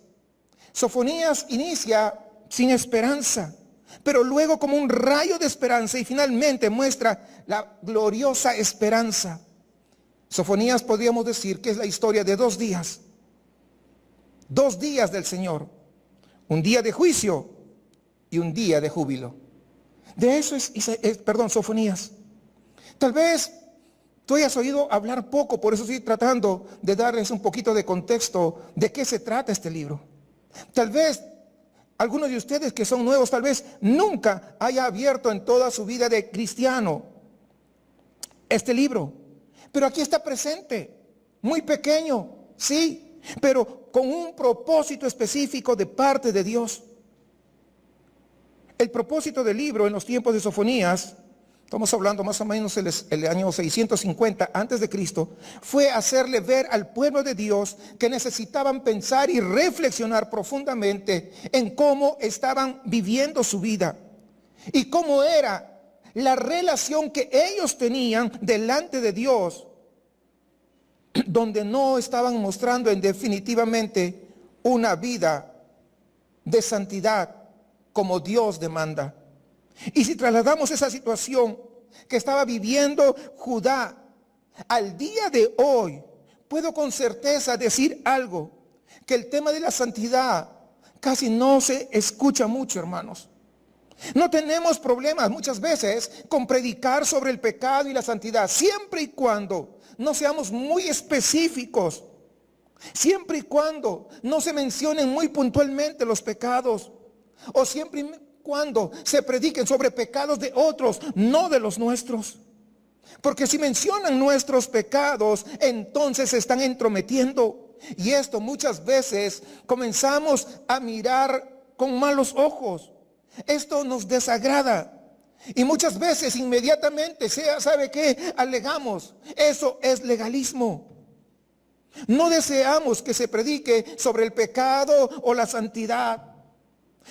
Sofonías inicia sin esperanza, pero luego como un rayo de esperanza y finalmente muestra la gloriosa esperanza. Sofonías podríamos decir que es la historia de 2 días. 2 días del Señor. Un día de juicio y un día de júbilo. De eso es Sofonías. Tal vez tú hayas oído hablar poco, por eso estoy tratando de darles un poquito de contexto de qué se trata este libro. Tal vez algunos de ustedes que son nuevos, tal vez nunca haya abierto en toda su vida de cristiano este libro. Pero aquí está presente, muy pequeño, sí, pero con un propósito específico de parte de Dios. El propósito del libro en los tiempos de Sofonías, estamos hablando más o menos el año 650 antes de Cristo, fue hacerle ver al pueblo de Dios que necesitaban pensar y reflexionar profundamente en cómo estaban viviendo su vida y cómo era la relación que ellos tenían delante de Dios, donde no estaban mostrando en definitivamente una vida de santidad como Dios demanda. Y si trasladamos esa situación que estaba viviendo Judá al día de hoy, puedo con certeza decir algo, que el tema de la santidad casi no se escucha mucho, hermanos. No tenemos problemas muchas veces con predicar sobre el pecado y la santidad, siempre y cuando no seamos muy específicos, siempre y cuando no se mencionen muy puntualmente los pecados, o siempre y cuando se prediquen sobre pecados de otros, no de los nuestros. Porque si mencionan nuestros pecados, entonces se están entrometiendo. Y esto muchas veces comenzamos a mirar con malos ojos. Esto nos desagrada. Y muchas veces inmediatamente, ¿sabe qué? Alegamos, eso es legalismo. No deseamos que se predique sobre el pecado o la santidad.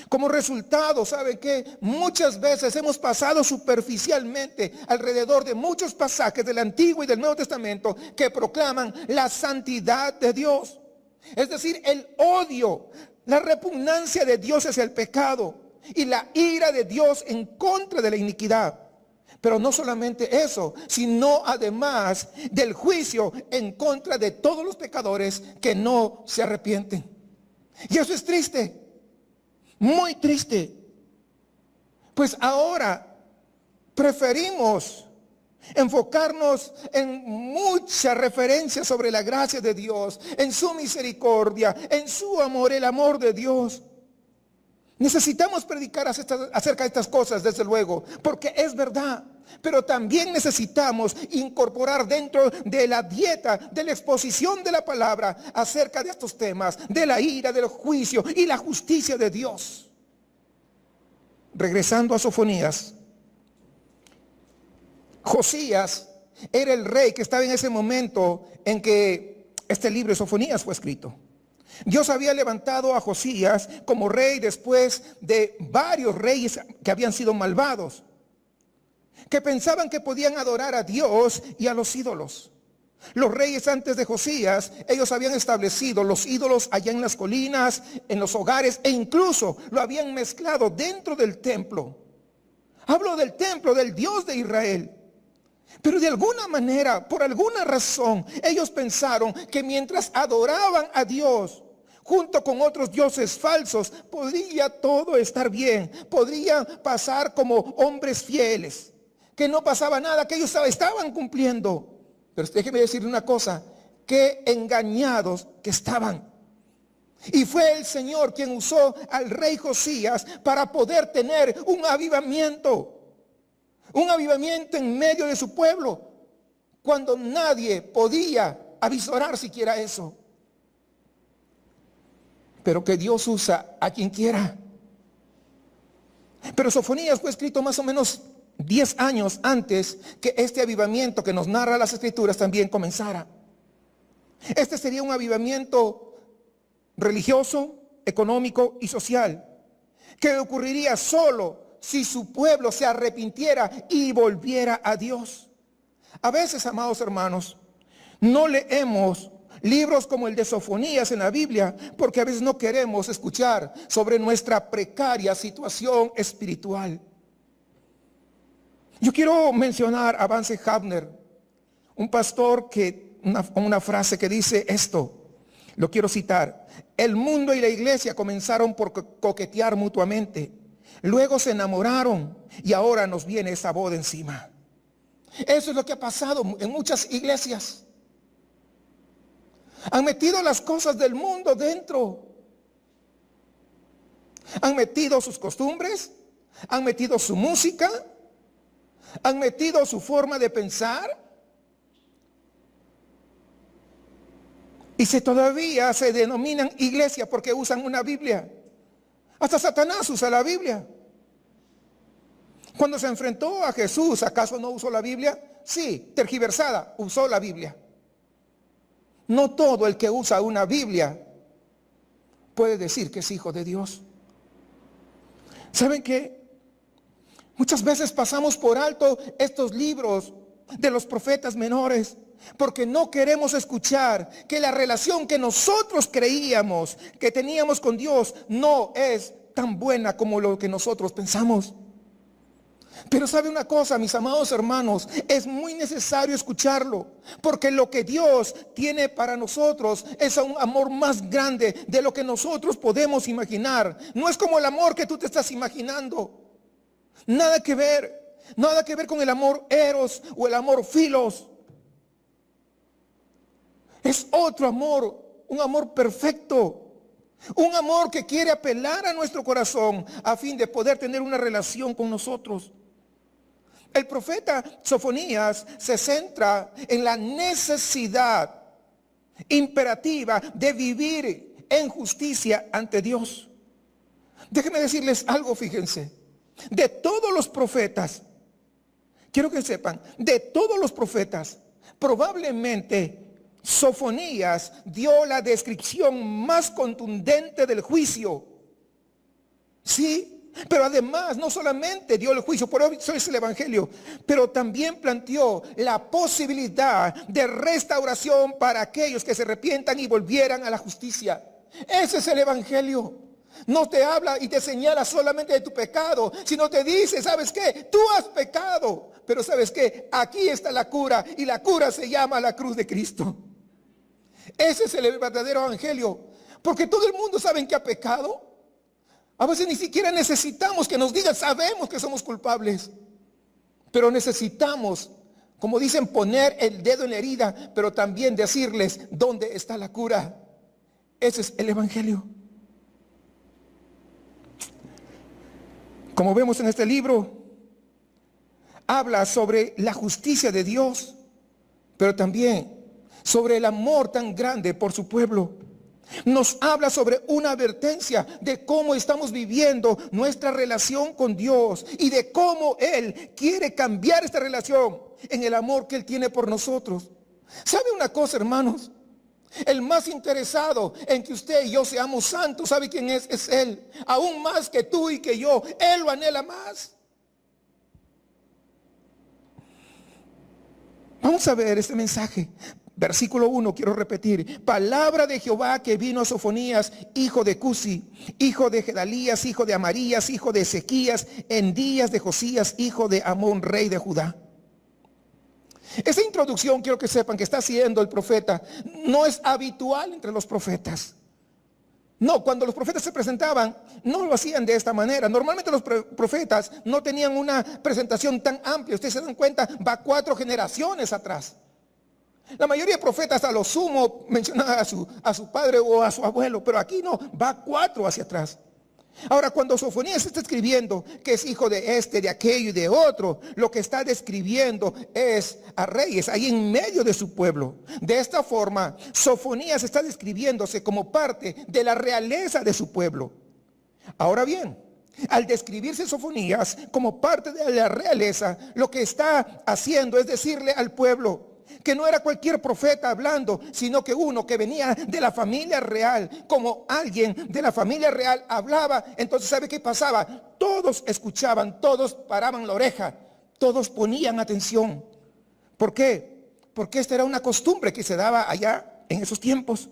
Como resultado, ¿sabe qué? Muchas veces hemos pasado superficialmente alrededor de muchos pasajes del Antiguo y del Nuevo Testamento que proclaman la santidad de Dios. Es decir, el odio, la repugnancia de Dios hacia el pecado y la ira de Dios en contra de la iniquidad. Pero no solamente eso, sino además del juicio en contra de todos los pecadores que no se arrepienten. Y eso es triste. Muy triste, pues ahora preferimos enfocarnos en muchas referencias sobre la gracia de Dios, en su misericordia, en su amor, el amor de Dios. Necesitamos predicar acerca de estas cosas, desde luego, porque es verdad. Pero también necesitamos incorporar dentro de la dieta, de la exposición de la palabra acerca de estos temas, de la ira, del juicio y la justicia de Dios. Regresando a Sofonías, Josías era el rey que estaba en ese momento en que este libro de Sofonías fue escrito. Dios había levantado a Josías como rey después de varios reyes que habían sido malvados, que pensaban que podían adorar a Dios y a los ídolos. Los reyes antes de Josías, ellos habían establecido los ídolos allá en las colinas, en los hogares, e incluso lo habían mezclado dentro del templo. Hablo del templo del Dios de Israel. Pero de alguna manera, por alguna razón, ellos pensaron que mientras adoraban a Dios junto con otros dioses falsos, podría todo estar bien, podría pasar como hombres fieles, que no pasaba nada, que ellos estaban cumpliendo. Pero déjeme decirle una cosa, qué engañados que estaban. Y fue el Señor quien usó al rey Josías para poder tener un avivamiento en medio de su pueblo, cuando nadie podía avisorar siquiera eso. Pero que Dios usa a quien quiera. Pero Sofonías fue escrito más o menos 10 años antes que este avivamiento que nos narra las Escrituras también comenzara. Este sería un avivamiento religioso, económico y social, que ocurriría solo si su pueblo se arrepintiera y volviera a Dios. A veces, amados hermanos, no leemos libros como el de Sofonías en la Biblia porque a veces no queremos escuchar sobre nuestra precaria situación espiritual. Yo quiero mencionar a Vance Havner, un pastor que una frase que dice esto, lo quiero citar: el mundo y la iglesia comenzaron por coquetear mutuamente, luego se enamoraron y ahora nos viene esa boda encima. Eso es lo que ha pasado en muchas iglesias. Han metido las cosas del mundo dentro. Han metido sus costumbres, han metido su música, han metido su forma de pensar. Y todavía se denominan iglesia porque usan una Biblia. Hasta Satanás usa la Biblia. Cuando se enfrentó a Jesús, ¿acaso no usó la Biblia? Sí, tergiversada, usó la Biblia. No todo el que usa una Biblia puede decir que es hijo de Dios. ¿Saben qué? Muchas veces pasamos por alto estos libros de los profetas menores porque no queremos escuchar que la relación que nosotros creíamos que teníamos con Dios no es tan buena como lo que nosotros pensamos. Pero sabe una cosa, mis amados hermanos, es muy necesario escucharlo, porque lo que Dios tiene para nosotros es un amor más grande de lo que nosotros podemos imaginar. No es como el amor que tú te estás imaginando. Nada que ver con el amor eros o el amor filos. Es otro amor, un amor perfecto. Un amor que quiere apelar a nuestro corazón a fin de poder tener una relación con nosotros. El profeta Sofonías se centra en la necesidad imperativa de vivir en justicia ante Dios. Déjenme decirles algo, fíjense. De todos los profetas, quiero que sepan, de todos los profetas, probablemente Sofonías dio la descripción más contundente del juicio. Sí. Pero además no solamente dio el juicio, por eso es el evangelio, pero también planteó la posibilidad de restauración para aquellos que se arrepientan y volvieran a la justicia. Ese es el evangelio. No te habla y te señala solamente de tu pecado, sino te dice, ¿sabes qué? Tú has pecado, pero ¿sabes qué? Aquí está la cura, y la cura se llama la cruz de Cristo. Ese es el verdadero evangelio, porque todo el mundo sabe que ha pecado. A veces ni siquiera necesitamos que nos digan, sabemos que somos culpables. Pero necesitamos, como dicen, poner el dedo en la herida, pero también decirles dónde está la cura. Ese es el evangelio. Como vemos en este libro, habla sobre la justicia de Dios, pero también sobre el amor tan grande por su pueblo. Nos habla sobre una advertencia de cómo estamos viviendo nuestra relación con Dios y de cómo Él quiere cambiar esta relación en el amor que Él tiene por nosotros. ¿Sabe una cosa, hermanos? El más interesado en que usted y yo seamos santos, ¿sabe quién es? Es Él. Aún más que tú y que yo. Él lo anhela más. Vamos a ver este mensaje. Versículo 1, quiero repetir. Palabra de Jehová que vino a Sofonías, hijo de Cusi, hijo de Gedalías, hijo de Amarías, hijo de Ezequías, en días de Josías, hijo de Amón, rey de Judá. Esa introducción, quiero que sepan que está haciendo el profeta, no es habitual entre los profetas. No, cuando los profetas se presentaban, no lo hacían de esta manera. Normalmente los profetas no tenían una presentación tan amplia. Ustedes se dan cuenta, va 4 generaciones atrás. La mayoría de profetas a lo sumo mencionaba a su padre o a su abuelo, pero aquí no, va 4 hacia atrás. Ahora, cuando Sofonías está escribiendo que es hijo de este, de aquello y de otro, lo que está describiendo es a reyes ahí en medio de su pueblo. De esta forma, Sofonías está describiéndose como parte de la realeza de su pueblo. Ahora bien, al describirse Sofonías como parte de la realeza, lo que está haciendo es decirle al pueblo que no era cualquier profeta hablando, sino que uno que venía de la familia real. Como alguien de la familia real hablaba, entonces ¿sabe qué pasaba? Todos escuchaban, todos paraban la oreja, todos ponían atención. ¿Por qué? Porque esta era una costumbre que se daba allá en esos tiempos.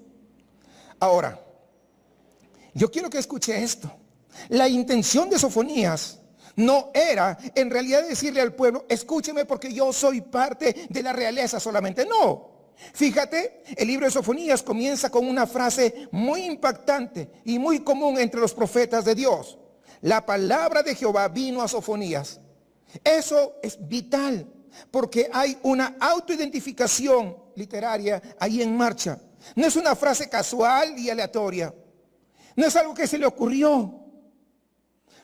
Ahora, yo quiero que escuche esto. La intención de Sofonías no era en realidad decirle al pueblo, escúcheme porque yo soy parte de la realeza solamente. No. Fíjate, el libro de Sofonías comienza con una frase muy impactante y muy común entre los profetas de Dios. la palabra de Jehová vino a Sofonías. Eso es vital, porque hay una autoidentificación literaria ahí en marcha. No es una frase casual y aleatoria. No es algo que se le ocurrió.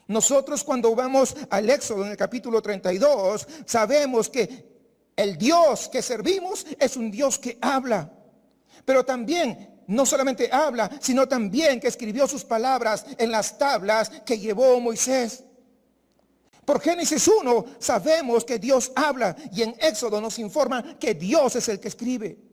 Nosotros cuando vamos al Éxodo en el capítulo 32, sabemos que el Dios que servimos es un Dios que habla. Pero también, no solamente habla, sino también que escribió sus palabras en las tablas que llevó Moisés. Por Génesis 1 sabemos que Dios habla y en Éxodo nos informa que Dios es el que escribe.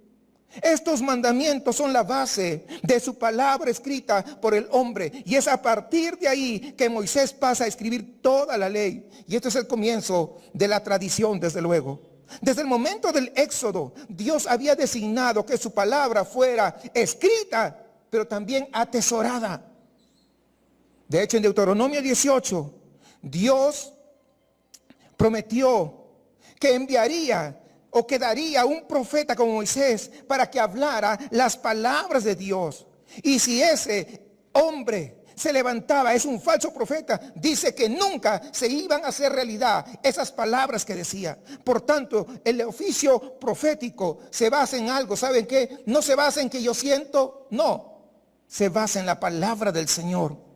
Estos mandamientos son la base de su palabra escrita por el hombre. Y es a partir de ahí que Moisés pasa a escribir toda la ley. Y esto es el comienzo de la tradición, desde luego. Desde el momento del Éxodo, Dios había designado que su palabra fuera escrita, pero también atesorada. De hecho, en Deuteronomio 18, Dios prometió que enviaría o que daría un profeta como Moisés para que hablara las palabras de Dios. Y si ese hombre se levantaba, es un falso profeta, dice que nunca se iban a hacer realidad esas palabras que decía. Por tanto, el oficio profético se basa en algo, ¿saben qué? No se basa en que yo siento, no, se basa en la palabra del Señor.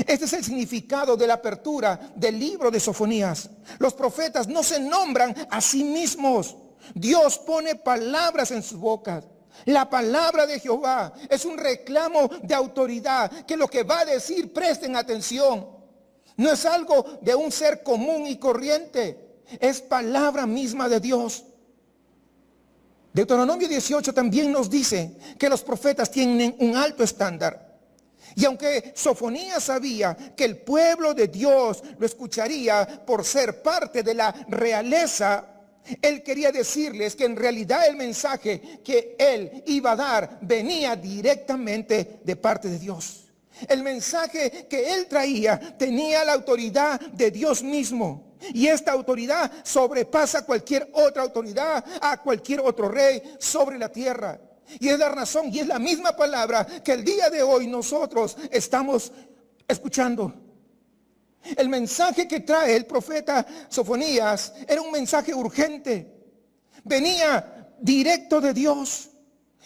Este es el significado de la apertura del libro de Sofonías. Los profetas no se nombran a sí mismos. Dios pone palabras en sus bocas. La palabra de Jehová es un reclamo de autoridad, que lo que va a decir, presten atención. No es algo de un ser común y corriente. Es palabra misma de Dios. Deuteronomio 18 también nos dice que los profetas tienen un alto estándar. Y aunque Sofonías sabía que el pueblo de Dios lo escucharía por ser parte de la realeza, él quería decirles que en realidad el mensaje que él iba a dar venía directamente de parte de Dios. El mensaje que él traía tenía la autoridad de Dios mismo. Y esta autoridad sobrepasa cualquier otra autoridad, a cualquier otro rey sobre la tierra. Y es la razón y es la misma palabra que el día de hoy nosotros estamos escuchando. El mensaje que trae el profeta Sofonías era un mensaje urgente. Venía directo de Dios.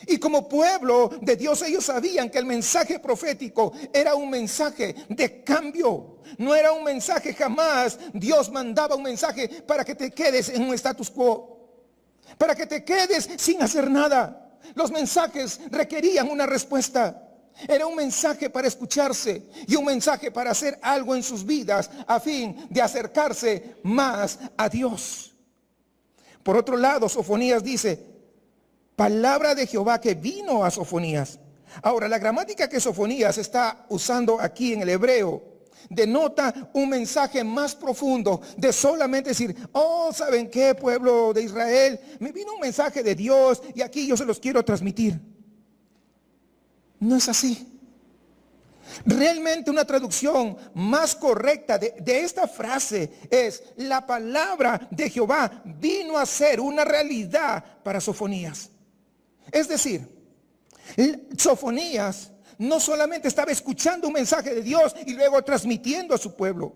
Y como pueblo de Dios ellos sabían que el mensaje profético era un mensaje de cambio. No era un mensaje, jamás Dios mandaba un mensaje para que te quedes en un status quo, para que te quedes sin hacer nada. Los mensajes requerían una respuesta. Era un mensaje para escucharse y un mensaje para hacer algo en sus vidas a fin de acercarse más a Dios. Por otro lado, Sofonías dice, palabra de Jehová que vino a Sofonías. Ahora, la gramática que Sofonías está usando aquí en el hebreo denota un mensaje más profundo de solamente decir, oh, ¿saben qué, pueblo de Israel? Me vino un mensaje de Dios y aquí yo se los quiero transmitir. No es así. Realmente una traducción más correcta de esta frase es, la palabra de Jehová vino a ser una realidad para Sofonías. Es decir, Sofonías no solamente estaba escuchando un mensaje de Dios y luego transmitiendo a su pueblo.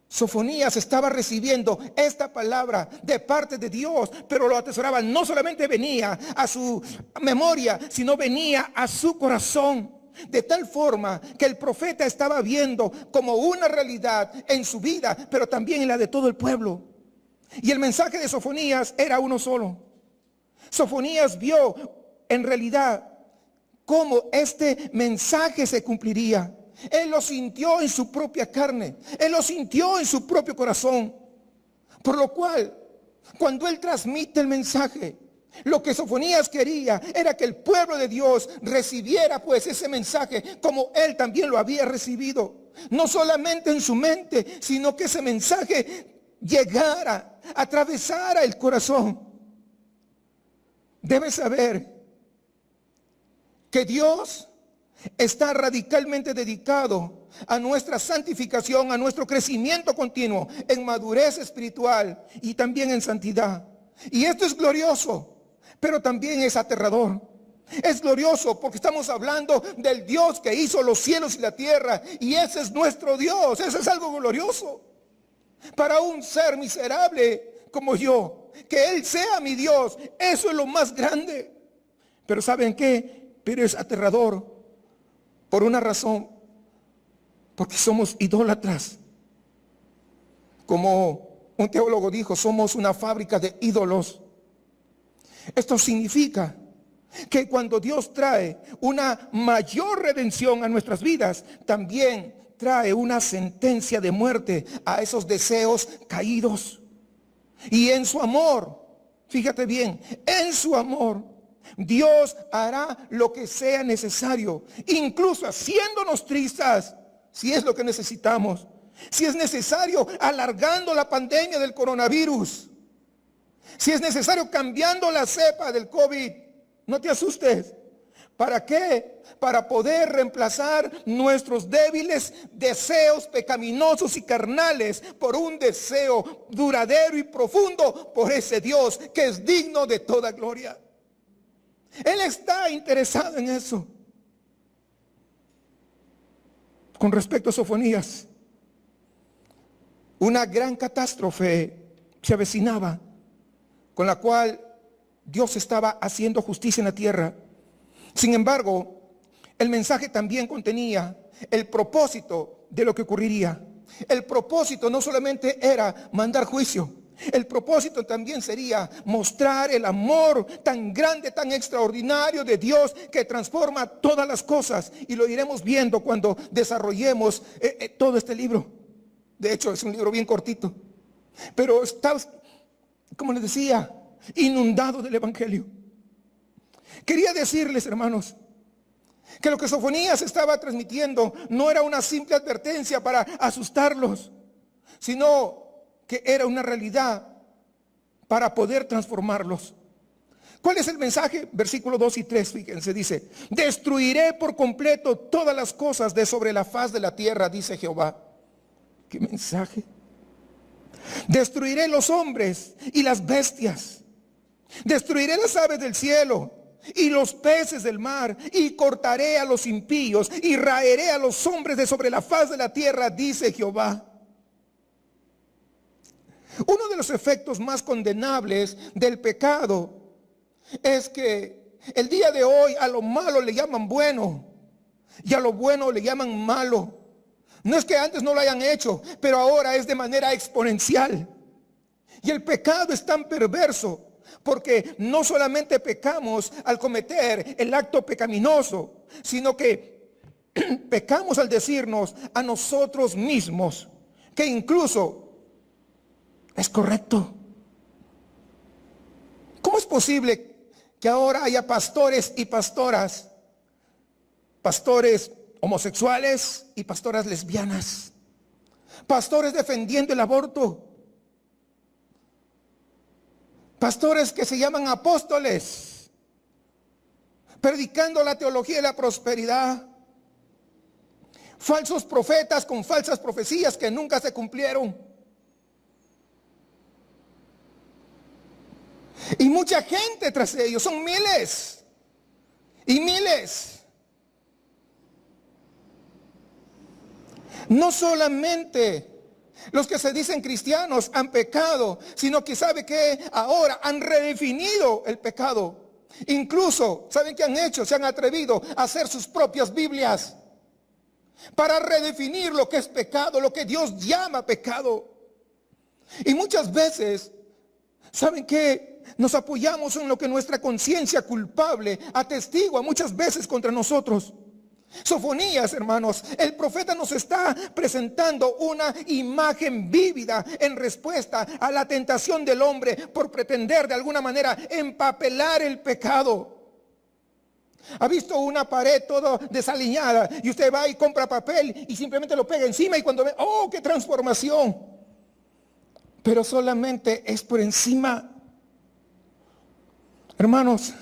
Sofonías estaba recibiendo esta palabra de parte de Dios, pero lo atesoraba. No solamente venía a su memoria, sino venía a su corazón. De tal forma que el profeta estaba viendo como una realidad en su vida, pero también en la de todo el pueblo. Y el mensaje de Sofonías era uno solo. Sofonías vio en realidad cómo este mensaje se cumpliría. Él lo sintió en su propia carne. Él lo sintió en su propio corazón. Por lo cual, cuando él transmite el mensaje, lo que Sofonías quería era que el pueblo de Dios recibiera pues ese mensaje como él también lo había recibido. No solamente en su mente, sino que ese mensaje llegara, atravesara el corazón. Debes saber que Dios está radicalmente dedicado a nuestra santificación, a nuestro crecimiento continuo en madurez espiritual y también en santidad. Y esto es glorioso, pero también es aterrador. Es glorioso porque estamos hablando del Dios que hizo los cielos y la tierra. Y ese es nuestro Dios. Eso es algo glorioso. Para un ser miserable como yo, que Él sea mi Dios, eso es lo más grande. Pero ¿saben qué? Pero es aterrador por una razón. Porque somos idólatras. Como un teólogo dijo, somos una fábrica de ídolos. Esto significa que cuando Dios trae una mayor redención a nuestras vidas, también trae una sentencia de muerte a esos deseos caídos. Y en su amor, fíjate bien, en su amor, Dios hará lo que sea necesario, incluso haciéndonos trizas, si es lo que necesitamos. Si es necesario, alargando la pandemia del coronavirus. Si es necesario, cambiando la cepa del COVID. No te asustes. ¿Para qué? Para poder reemplazar nuestros débiles deseos pecaminosos y carnales por un deseo duradero y profundo por ese Dios que es digno de toda gloria. Él está interesado en eso. Con respecto a Sofonías, una gran catástrofe se avecinaba, con la cual Dios estaba haciendo justicia en la tierra. Sin embargo, el mensaje también contenía el propósito de lo que ocurriría. El propósito no solamente era mandar juicio, el propósito también sería mostrar el amor tan grande, tan extraordinario de Dios que transforma todas las cosas. Y lo iremos viendo cuando desarrollemos todo este libro. De hecho, es un libro bien cortito, pero está, como les decía, inundado del Evangelio. Quería decirles, hermanos, que lo que Sofonías estaba transmitiendo no era una simple advertencia para asustarlos, sino que era una realidad para poder transformarlos. ¿Cuál es el mensaje? Versículo 2 y 3, fíjense, dice: destruiré por completo todas las cosas de sobre la faz de la tierra, dice Jehová. ¿Qué mensaje? Destruiré los hombres y las bestias. Destruiré las aves del cielo y los peces del mar, y cortaré a los impíos y raeré a los hombres de sobre la faz de la tierra, dice Jehová. Uno de los efectos más condenables del pecado es que el día de hoy a lo malo le llaman bueno y a lo bueno le llaman malo. No es que antes no lo hayan hecho, pero ahora es de manera exponencial. Y el pecado es tan perverso porque no solamente pecamos al cometer el acto pecaminoso, sino que pecamos al decirnos a nosotros mismos que incluso es correcto. ¿Cómo es posible que ahora haya pastores y pastoras, pastores homosexuales y pastoras lesbianas, pastores defendiendo el aborto, pastores que se llaman apóstoles, predicando la teología de la prosperidad, falsos profetas con falsas profecías que nunca se cumplieron, y mucha gente tras ellos? Son miles y miles. No solamente los que se dicen cristianos han pecado, sino que sabe que ahora han redefinido el pecado. Incluso, ¿saben qué han hecho? Se han atrevido a hacer sus propias Biblias para redefinir lo que es pecado, lo que Dios llama pecado. Y muchas veces, ¿saben qué? Nos apoyamos en lo que nuestra conciencia culpable atestigua muchas veces contra nosotros. Sofonías, hermanos, el profeta nos está presentando una imagen vívida en respuesta a la tentación del hombre por pretender de alguna manera empapelar el pecado. ¿Ha visto una pared toda desaliñada y usted va y compra papel y simplemente lo pega encima y cuando ve, ¡oh, qué transformación! Pero solamente es por encima. Hermanos,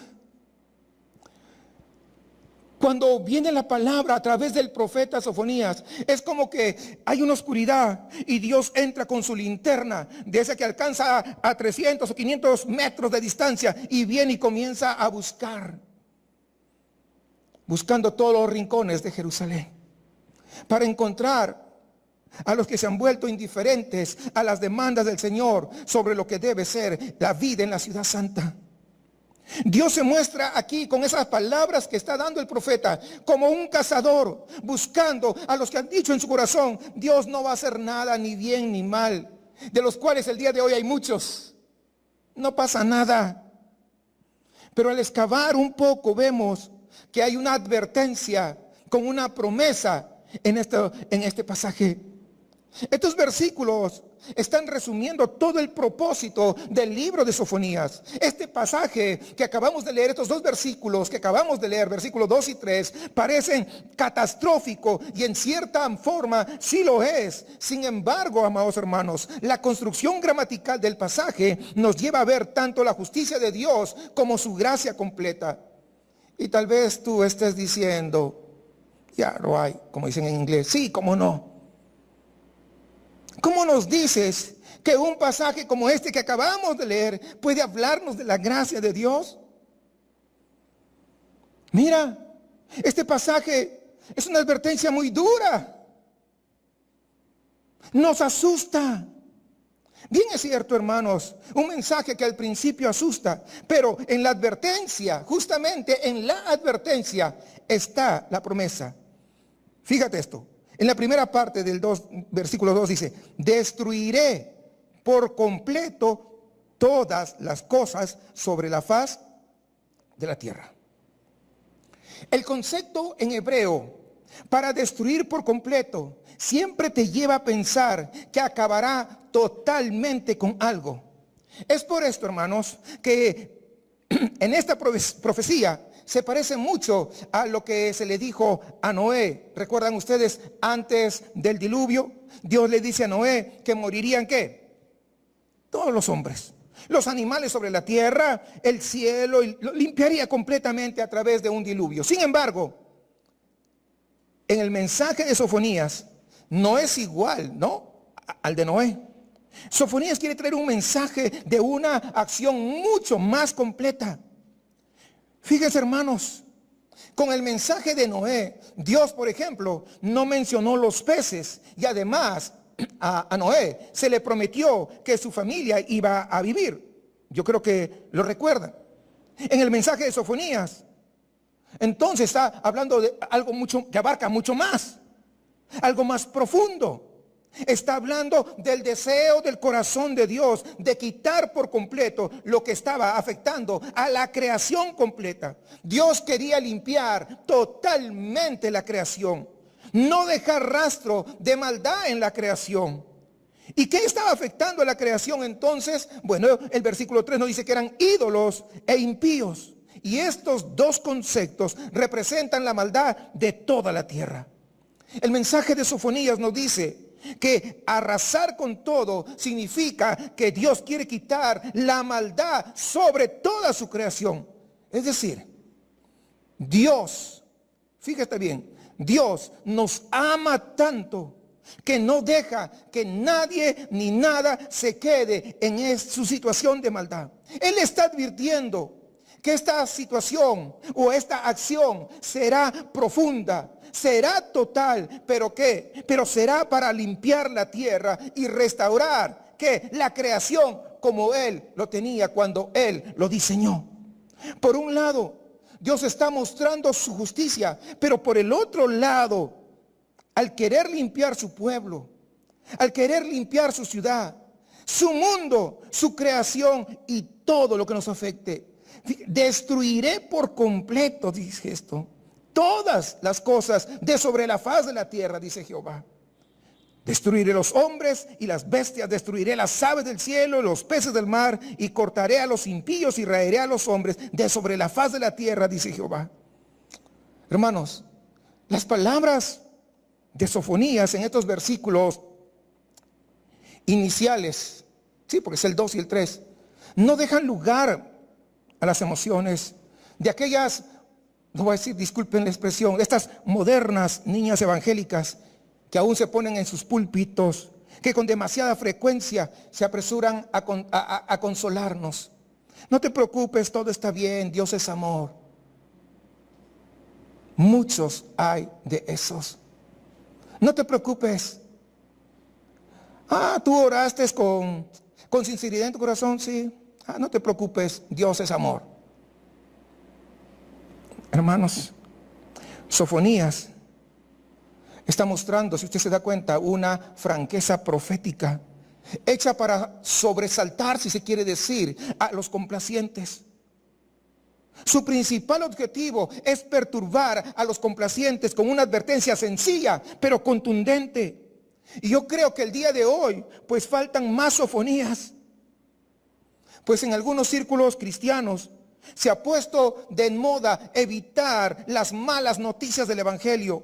cuando viene la palabra a través del profeta Sofonías, es como que hay una oscuridad y Dios entra con su linterna, de esa que alcanza a 300 o 500 metros de distancia, y viene y comienza a buscar. buscando todos los rincones de Jerusalén para encontrar a los que se han vuelto indiferentes a las demandas del Señor sobre lo que debe ser la vida en la ciudad santa. Dios se muestra aquí con esas palabras que está dando el profeta como un cazador buscando a los que han dicho en su corazón: Dios no va a hacer nada, ni bien ni mal, de los cuales el día de hoy hay muchos. No pasa nada. Pero al excavar un poco vemos que hay una advertencia con una promesa en este pasaje. Estos versículos están resumiendo todo el propósito del libro de Sofonías. Este pasaje que acabamos de leer, estos dos versículos que acabamos de leer, versículos 2 y 3, parecen catastróficos y en cierta forma sí lo es. Sin embargo, amados hermanos, la construcción gramatical del pasaje nos lleva a ver tanto la justicia de Dios como su gracia completa. Y tal vez tú estés diciendo: ya no hay, como dicen en inglés, sí, cómo no. ¿Cómo nos dices que un pasaje como este que acabamos de leer puede hablarnos de la gracia de Dios? Mira, este pasaje es una advertencia muy dura. Nos asusta. Bien es cierto, hermanos, un mensaje que al principio asusta, pero en la advertencia, justamente en la advertencia, está la promesa. Fíjate esto. En la primera parte del versículo 2 dice: destruiré por completo todas las cosas sobre la faz de la tierra. El concepto en hebreo para destruir por completo siempre te lleva a pensar que acabará totalmente con algo. Es por esto, hermanos, que en esta profecía se parece mucho a lo que se le dijo a Noé. ¿Recuerdan ustedes? Antes del diluvio, Dios le dice a Noé que morirían ¿qué? Todos los hombres, los animales sobre la tierra, el cielo, y lo limpiaría completamente a través de un diluvio. Sin embargo, en el mensaje de Sofonías no es igual, ¿no?, al de Noé. Sofonías quiere traer un mensaje de una acción mucho más completa. Fíjense, hermanos, con el mensaje de Noé, Dios, por ejemplo, no mencionó los peces, y además a Noé se le prometió que su familia iba a vivir. Yo creo que lo recuerdan. En el mensaje de Sofonías, entonces está hablando de algo mucho que abarca mucho más, algo más profundo. Está hablando del deseo del corazón de Dios de quitar por completo lo que estaba afectando a la creación completa. Dios quería limpiar totalmente la creación, no dejar rastro de maldad en la creación. ¿Y qué estaba afectando a la creación entonces? Bueno, el versículo 3 nos dice que eran ídolos e impíos. Y estos dos conceptos representan la maldad de toda la tierra. El mensaje de Sofonías nos dice que arrasar con todo significa que Dios quiere quitar la maldad sobre toda su creación. Es decir, Dios, fíjate bien, Dios nos ama tanto que no deja que nadie ni nada se quede en su situación de maldad. Él está advirtiendo que esta situación o esta acción será profunda, será total, pero ¿qué? Pero será para limpiar la tierra y restaurar ¿qué? La creación como Él lo tenía cuando Él lo diseñó. Por un lado, Dios está mostrando su justicia, pero por el otro lado, al querer limpiar su pueblo, al querer limpiar su ciudad, su mundo, su creación y todo lo que nos afecte, destruiré por completo, dice esto, todas las cosas de sobre la faz de la tierra, dice Jehová. Destruiré los hombres y las bestias, destruiré las aves del cielo y los peces del mar, y cortaré a los impíos y raeré a los hombres de sobre la faz de la tierra, dice Jehová. Hermanos, las palabras de Sofonías en estos versículos iniciales, sí, porque es el 2 y el 3, no dejan lugar a las emociones de aquellas, no voy a decir, disculpen la expresión, estas modernas niñas evangélicas que aún se ponen en sus púlpitos, que con demasiada frecuencia se apresuran a consolarnos. No te preocupes, todo está bien, Dios es amor. Muchos hay de esos. No te preocupes. Tú oraste con sinceridad en tu corazón, sí. No te preocupes, Dios es amor. Hermanos, Sofonías está mostrando, si usted se da cuenta, una franqueza profética hecha para sobresaltar, si se quiere decir, a los complacientes. Su principal objetivo es perturbar a los complacientes con una advertencia sencilla, pero contundente. Y yo creo que el día de hoy, pues faltan más sofonías. Pues en algunos círculos cristianos se ha puesto de moda evitar las malas noticias del Evangelio.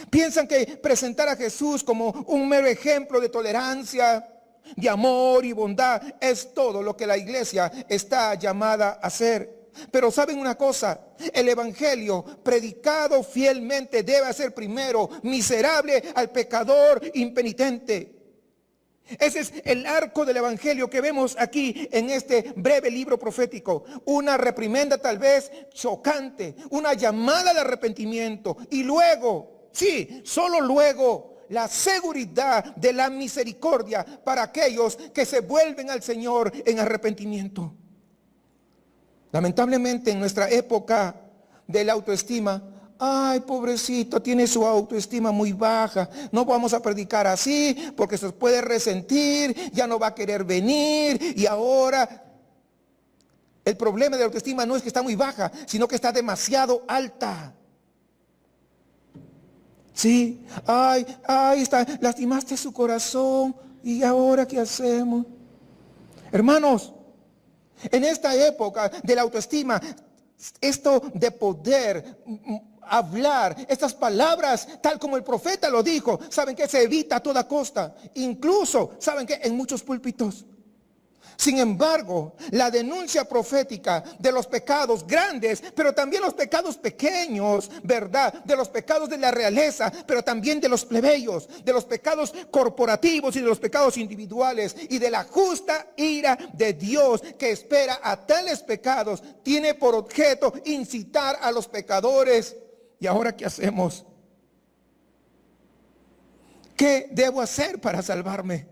Piensan que presentar a Jesús como un mero ejemplo de tolerancia, de amor y bondad es todo lo que la iglesia está llamada a hacer. Pero saben una cosa, el evangelio predicado fielmente debe hacer primero miserable al pecador impenitente. Ese es el arco del evangelio que vemos aquí en este breve libro profético. Una reprimenda tal vez chocante, una llamada al arrepentimiento y luego, sí, solo luego, la seguridad de la misericordia para aquellos que se vuelven al Señor en arrepentimiento. Lamentablemente en nuestra época de la autoestima, ay, pobrecito, tiene su autoestima muy baja, no vamos a predicar así porque se puede resentir, ya no va a querer venir. Y ahora el problema de la autoestima no es que está muy baja, sino que está demasiado alta. Sí, ay, está, lastimaste su corazón, ¿y ahora qué hacemos? Hermanos, en esta época de la autoestima, esto de poder hablar estas palabras tal como el profeta lo dijo, saben que se evita a toda costa, incluso saben que en muchos púlpitos. Sin embargo, la denuncia profética de los pecados grandes, pero también los pecados pequeños, ¿verdad? De los pecados de la realeza, pero también de los plebeyos, de los pecados corporativos y de los pecados individuales y de la justa ira de Dios que espera a tales pecados, tiene por objeto incitar a los pecadores. ¿Y ahora qué hacemos? ¿Qué debo hacer para salvarme?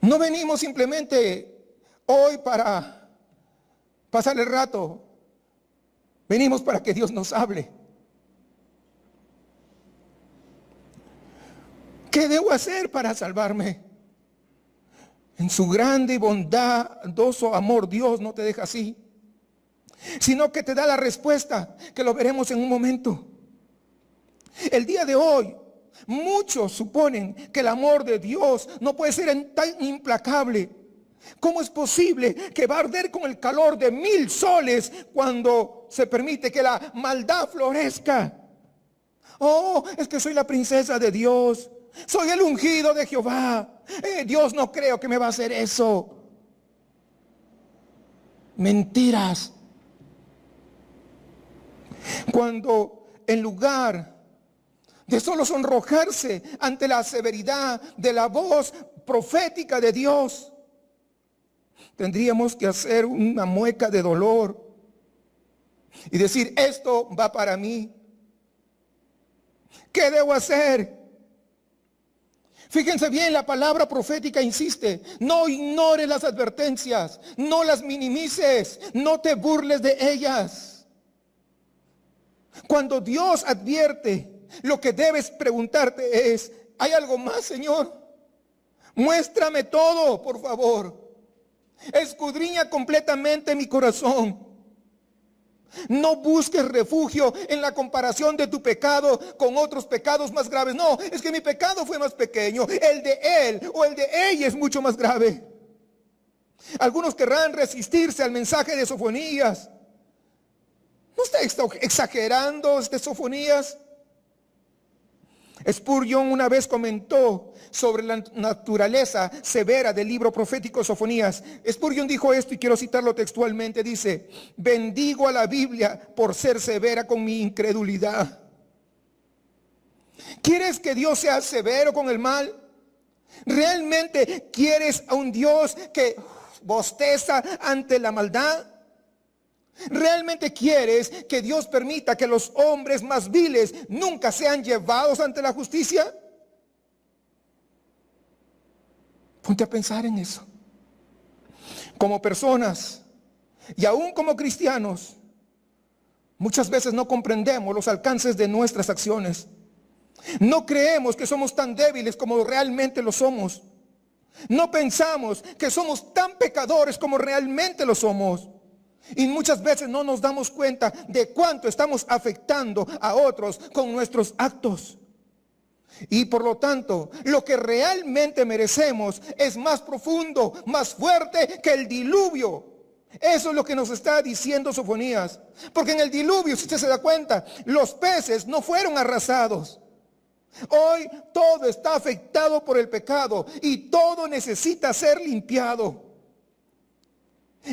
No venimos simplemente hoy para pasar el rato. Venimos para que Dios nos hable. ¿Qué debo hacer para salvarme? En su grande y bondadoso amor, Dios no te deja así, sino que te da la respuesta, que lo veremos en un momento. El día de hoy, muchos suponen que el amor de Dios no puede ser tan implacable. ¿Cómo es posible que va a arder con el calor de 1000 soles cuando se permite que la maldad florezca? Oh, es que soy la princesa de Dios, soy el ungido de Jehová. Dios no creo que me va a hacer eso. Mentiras. Cuando en lugar de solo sonrojarse ante la severidad de la voz profética de Dios, tendríamos que hacer una mueca de dolor y decir, esto va para mí. ¿Qué debo hacer? Fíjense bien, la palabra profética insiste, no ignores las advertencias, no las minimices, no te burles de ellas. Cuando Dios advierte, lo que debes preguntarte es, ¿hay algo más, Señor? Muéstrame todo, por favor. Escudriña completamente mi corazón. No busques refugio en la comparación de tu pecado con otros pecados más graves. No, es que mi pecado fue más pequeño. El de él o el de ella es mucho más grave. Algunos querrán resistirse al mensaje de Sofonías. ¿No está exagerando este Sofonías? Spurgeon una vez comentó sobre la naturaleza severa del libro profético Sofonías. Spurgeon dijo esto y quiero citarlo textualmente. Dice, bendigo a la Biblia por ser severa con mi incredulidad. ¿Quieres que Dios sea severo con el mal? ¿Realmente quieres a un Dios que bosteza ante la maldad? ¿Realmente quieres que Dios permita que los hombres más viles nunca sean llevados ante la justicia? Ponte a pensar en eso. Como personas y aún como cristianos, muchas veces no comprendemos los alcances de nuestras acciones. No creemos que somos tan débiles como realmente lo somos. No pensamos que somos tan pecadores como realmente lo somos. Y muchas veces no nos damos cuenta de cuánto estamos afectando a otros con nuestros actos. Y por lo tanto, lo que realmente merecemos es más profundo, más fuerte que el diluvio. Eso es lo que nos está diciendo Sofonías. Porque en el diluvio, si usted se da cuenta, los peces no fueron arrasados. Hoy todo está afectado por el pecado y todo necesita ser limpiado.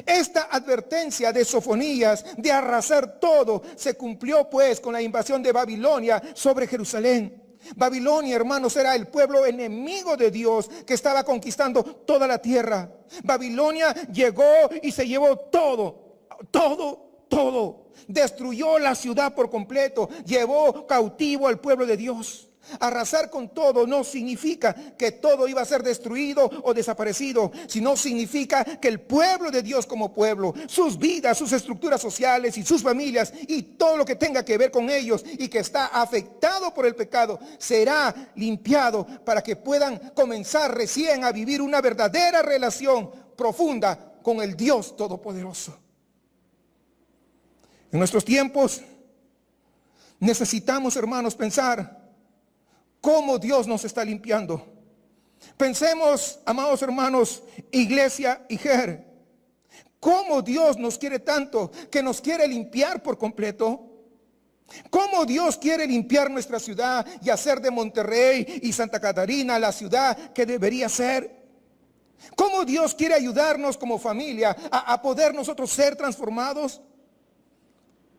Esta advertencia de Sofonías de arrasar todo se cumplió pues con la invasión de Babilonia sobre Jerusalén. Babilonia, hermanos, era el pueblo enemigo de Dios que estaba conquistando toda la tierra. Babilonia llegó y se llevó todo. Destruyó la ciudad por completo, llevó cautivo al pueblo de Dios. Arrasar con todo no significa que todo iba a ser destruido o desaparecido, sino significa que el pueblo de Dios como pueblo, sus vidas, sus estructuras sociales y sus familias y todo lo que tenga que ver con ellos y que está afectado por el pecado, será limpiado para que puedan comenzar recién a vivir una verdadera relación profunda con el Dios Todopoderoso. En nuestros tiempos necesitamos, hermanos, pensar cómo Dios nos está limpiando. Pensemos, amados hermanos, Iglesia Ijer, cómo Dios nos quiere tanto que nos quiere limpiar por completo. Cómo Dios quiere limpiar nuestra ciudad y hacer de Monterrey y Santa Catarina la ciudad que debería ser. Cómo Dios quiere ayudarnos como familia a poder nosotros ser transformados.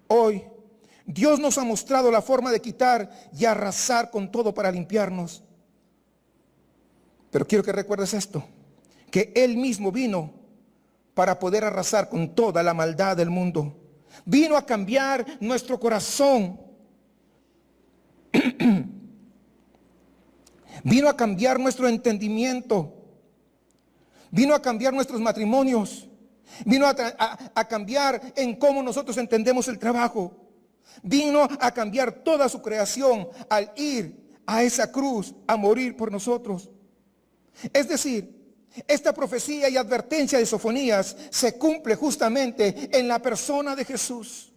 Hoy Dios nos ha mostrado la forma de quitar y arrasar con todo para limpiarnos. Pero quiero que recuerdes esto, que Él mismo vino para poder arrasar con toda la maldad del mundo. Vino a cambiar nuestro corazón. Vino a cambiar nuestro entendimiento. Vino a cambiar nuestros matrimonios. Vino a cambiar en cómo nosotros entendemos el trabajo. Vino a cambiar toda su creación al ir a esa cruz a morir por nosotros. Es decir, esta profecía y advertencia de Sofonías se cumple justamente en la persona de Jesús.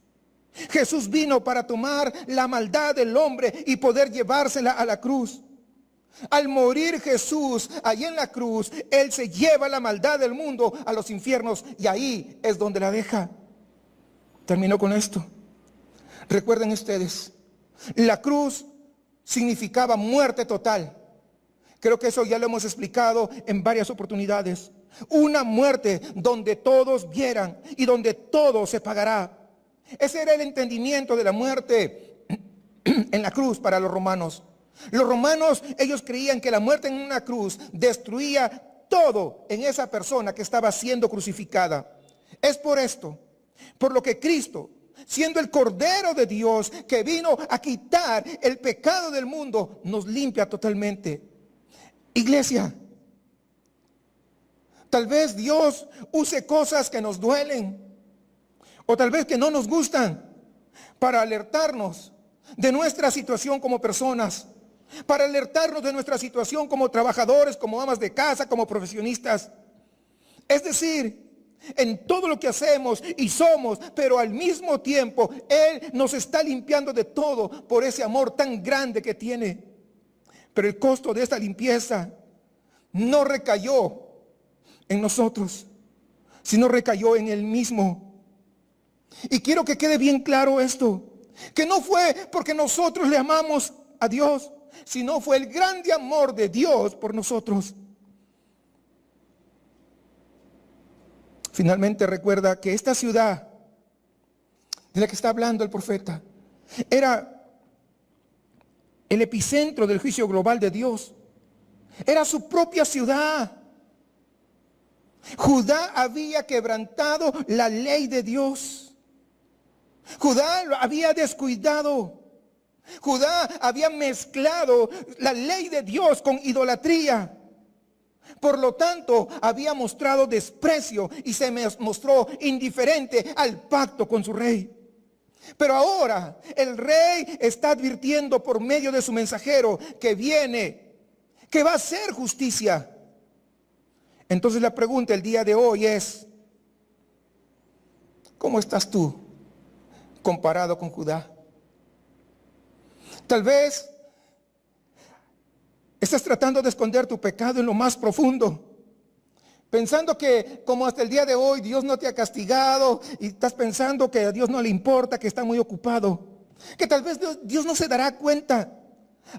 Jesús vino para tomar la maldad del hombre y poder llevársela a la cruz. Al morir Jesús allí en la cruz, Él se lleva la maldad del mundo a los infiernos y ahí es donde la deja. Termino con esto. Recuerden ustedes, la cruz significaba muerte total. Creo que eso ya lo hemos explicado en varias oportunidades. Una muerte donde todos vieran y donde todo se pagará. Ese era el entendimiento de la muerte en la cruz para los romanos. Los romanos, ellos creían que la muerte en una cruz destruía todo en esa persona que estaba siendo crucificada. Es por esto, por lo que Cristo, siendo el Cordero de Dios que vino a quitar el pecado del mundo, nos limpia totalmente. Iglesia, tal vez Dios use cosas que nos duelen o tal vez que no nos gustan para alertarnos de nuestra situación como personas, para alertarnos de nuestra situación como trabajadores, como amas de casa, como profesionistas. Es decir, en todo lo que hacemos y somos, pero al mismo tiempo Él nos está limpiando de todo por ese amor tan grande que tiene. Pero el costo de esta limpieza no recayó en nosotros, sino recayó en Él mismo. Y quiero que quede bien claro esto, que no fue porque nosotros le amamos a Dios, sino fue el grande amor de Dios por nosotros. Finalmente recuerda que esta ciudad de la que está hablando el profeta era el epicentro del juicio global de Dios. Era su propia ciudad. Judá había quebrantado la ley de Dios. Judá lo había descuidado. Judá había mezclado la ley de Dios con idolatría. Por lo tanto, había mostrado desprecio y se mostró indiferente al pacto con su rey. Pero ahora el rey está advirtiendo por medio de su mensajero que viene, que va a hacer justicia. Entonces la pregunta el día de hoy es, ¿cómo estás tú comparado con Judá? Tal vez estás tratando de esconder tu pecado en lo más profundo, pensando que como hasta el día de hoy Dios no te ha castigado y estás pensando que a Dios no le importa, que está muy ocupado, que tal vez Dios no se dará cuenta.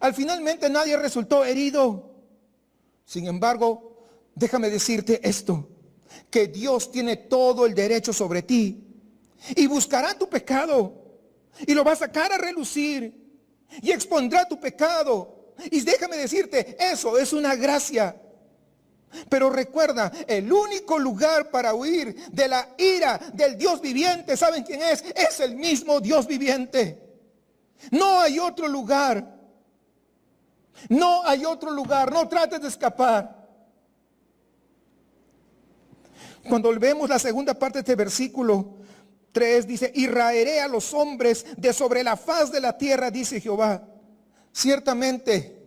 Al finalmente nadie resultó herido. Sin embargo, déjame decirte esto, que Dios tiene todo el derecho sobre ti y buscará tu pecado y lo va a sacar a relucir y expondrá tu pecado. Y déjame decirte, eso es una gracia. Pero recuerda, el único lugar para huir de la ira del Dios viviente, ¿saben quién es? Es el mismo Dios viviente. No hay otro lugar. No hay otro lugar. No trates de escapar. Cuando vemos la segunda parte de este versículo 3, dice, y raeré a los hombres de sobre la faz de la tierra, dice Jehová. Ciertamente,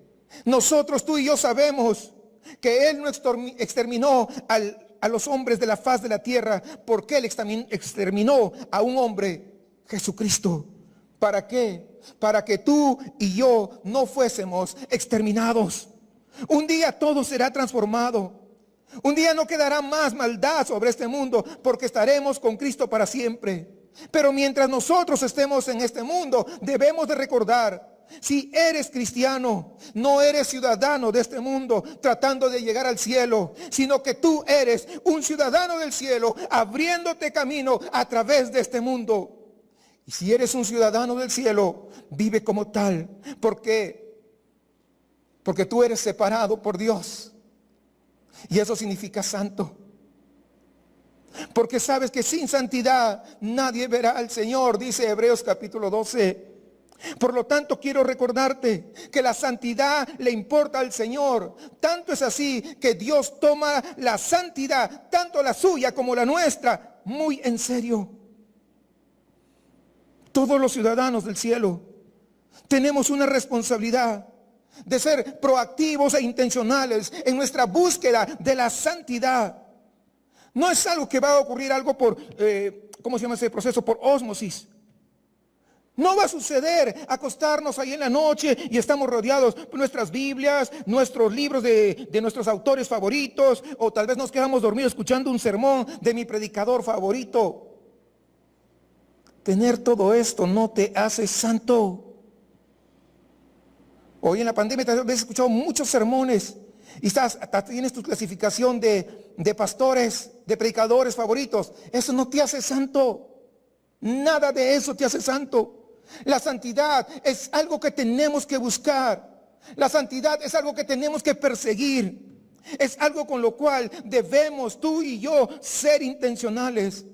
nosotros, tú y yo sabemos que Él no exterminó a los hombres de la faz de la tierra, porque Él exterminó a un hombre, Jesucristo. ¿Para qué? Para que tú y yo no fuésemos exterminados. Un día todo será transformado. Un día no quedará más maldad sobre este mundo, porque estaremos con Cristo para siempre. Pero mientras nosotros estemos en este mundo, debemos de recordar, si eres cristiano, no eres ciudadano de este mundo tratando de llegar al cielo, sino que tú eres un ciudadano del cielo, abriéndote camino a través de este mundo. Y si eres un ciudadano del cielo, vive como tal, porque tú eres separado por Dios. Y eso significa santo. Porque sabes que sin santidad nadie verá al Señor, dice Hebreos capítulo 12. Por lo tanto, quiero recordarte que la santidad le importa al Señor. Tanto es así que Dios toma la santidad, tanto la suya como la nuestra, muy en serio. Todos los ciudadanos del cielo tenemos una responsabilidad de ser proactivos e intencionales en nuestra búsqueda de la santidad. No es algo que va a ocurrir algo por, ¿cómo se llama ese proceso? Por ósmosis. No va a suceder acostarnos ahí en la noche y estamos rodeados por nuestras Biblias, nuestros libros de nuestros autores favoritos, o tal vez nos quedamos dormidos escuchando un sermón de mi predicador favorito. Tener todo esto no te hace santo. Hoy en la pandemia tal vez has escuchado muchos sermones y tienes tu clasificación de pastores, de predicadores favoritos. Eso no te hace santo. Nada de eso te hace santo. La santidad es algo que tenemos que buscar. La santidad es algo que tenemos que perseguir. Es algo con lo cual debemos tú y yo ser intencionales.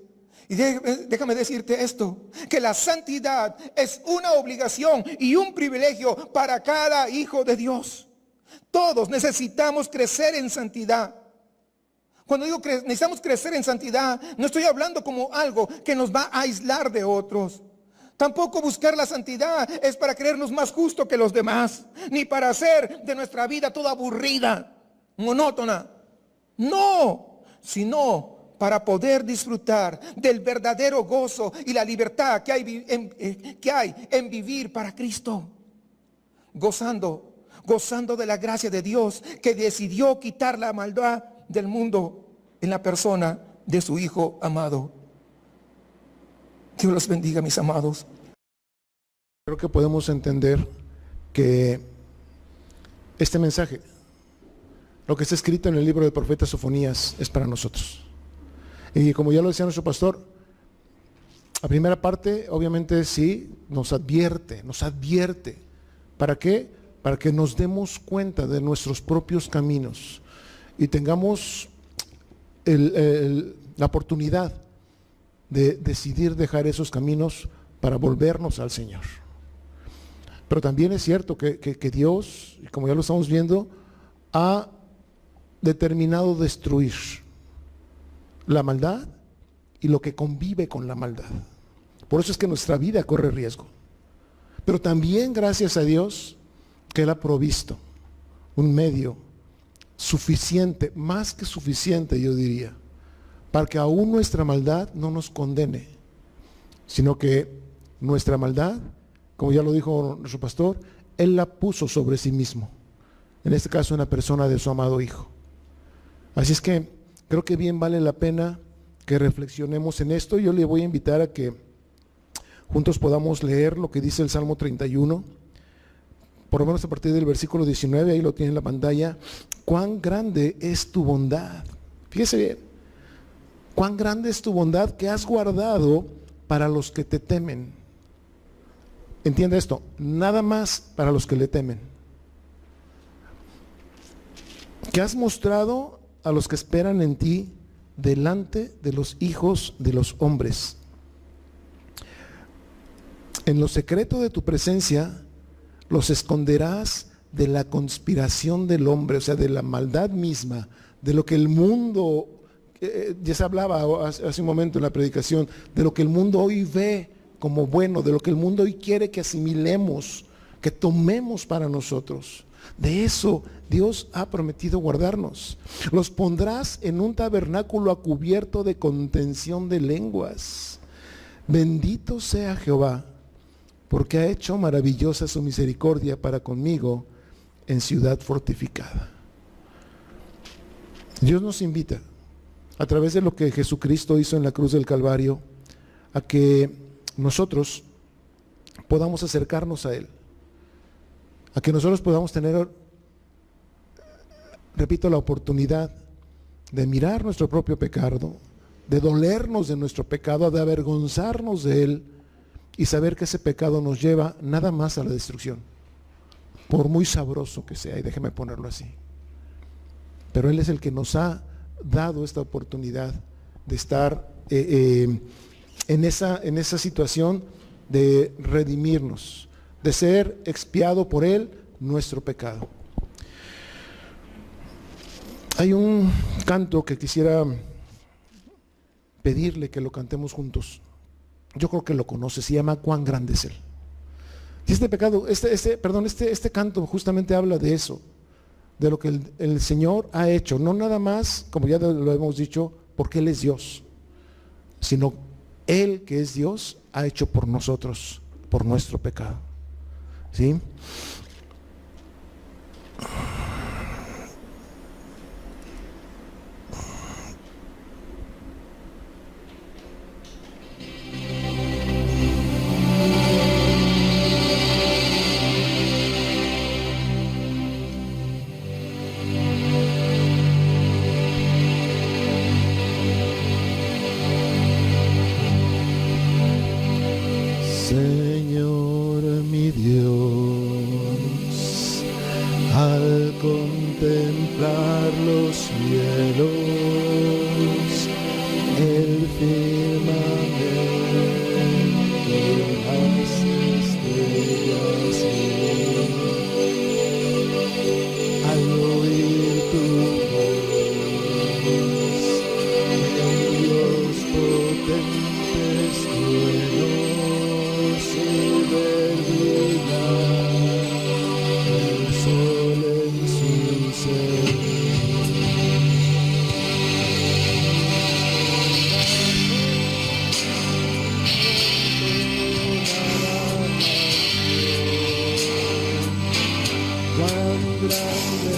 Y déjame decirte esto, que la santidad es una obligación y un privilegio para cada hijo de Dios. Todos necesitamos crecer en santidad. Cuando digo que necesitamos crecer en santidad, no estoy hablando como algo que nos va a aislar de otros. Tampoco buscar la santidad es para creernos más justos que los demás, ni para hacer de nuestra vida toda aburrida, monótona. No, sino para poder disfrutar del verdadero gozo y la libertad que hay en vivir para Cristo. Gozando de la gracia de Dios que decidió quitar la maldad del mundo en la persona de su Hijo amado. Dios los bendiga, mis amados. Creo que podemos entender que este mensaje, lo que está escrito en el libro del profeta Sofonías, es para nosotros. Y como ya lo decía nuestro pastor, la primera parte obviamente sí nos advierte. ¿Para qué? Para que nos demos cuenta de nuestros propios caminos y tengamos la oportunidad de decidir dejar esos caminos para volvernos al Señor. Pero también es cierto que Dios, como ya lo estamos viendo, ha determinado destruir la maldad y lo que convive con la maldad. Por eso es que nuestra vida corre riesgo. Pero también gracias a Dios que Él ha provisto un medio suficiente, más que suficiente yo diría, para que aún nuestra maldad no nos condene, sino que nuestra maldad, como ya lo dijo nuestro pastor, Él la puso sobre sí mismo, en este caso en la persona de su amado Hijo. Así es que creo que bien vale la pena que reflexionemos en esto. Yo le voy a invitar a que juntos podamos leer lo que dice el Salmo 31, por lo menos a partir del versículo 19, ahí lo tiene en la pantalla. Cuán grande es tu bondad. Fíjese bien, cuán grande es tu bondad que has guardado para los que te temen. Entiende esto, nada más para los que le temen. Que has mostrado a los que esperan en ti delante de los hijos de los hombres. En lo secreto de tu presencia los esconderás de la conspiración del hombre, o sea, de la maldad misma, de lo que el mundo, ya se hablaba hace un momento en la predicación, de lo que el mundo hoy ve como bueno, de lo que el mundo hoy quiere que asimilemos, que tomemos para nosotros. De eso Dios ha prometido guardarnos. Los pondrás en un tabernáculo a cubierto de contención de lenguas. Bendito sea Jehová, porque ha hecho maravillosa su misericordia para conmigo en ciudad fortificada. Dios nos invita, a través de lo que Jesucristo hizo en la cruz del Calvario, a que nosotros podamos acercarnos a Él, a que nosotros podamos tener, repito, la oportunidad de mirar nuestro propio pecado, de dolernos de nuestro pecado, de avergonzarnos de él y saber que ese pecado nos lleva nada más a la destrucción, por muy sabroso que sea, y déjeme ponerlo así. Pero Él es el que nos ha dado esta oportunidad de estar en esa situación de redimirnos, de ser expiado por Él nuestro pecado. Hay un canto que quisiera pedirle que lo cantemos juntos. Yo creo que lo conoce, se llama Cuán grande es Él. Y este canto justamente habla de eso, de lo que el Señor ha hecho, no nada más, como ya lo hemos dicho, porque Él es Dios, sino Él, que es Dios, ha hecho por nosotros, por nuestro pecado. ¿Sí? Señor mi Dios, al contemplar los cielos, el firmamento, las estrellas, al oír tu voz, Dios potentes truenos, el sol en su ser. Cuán grande,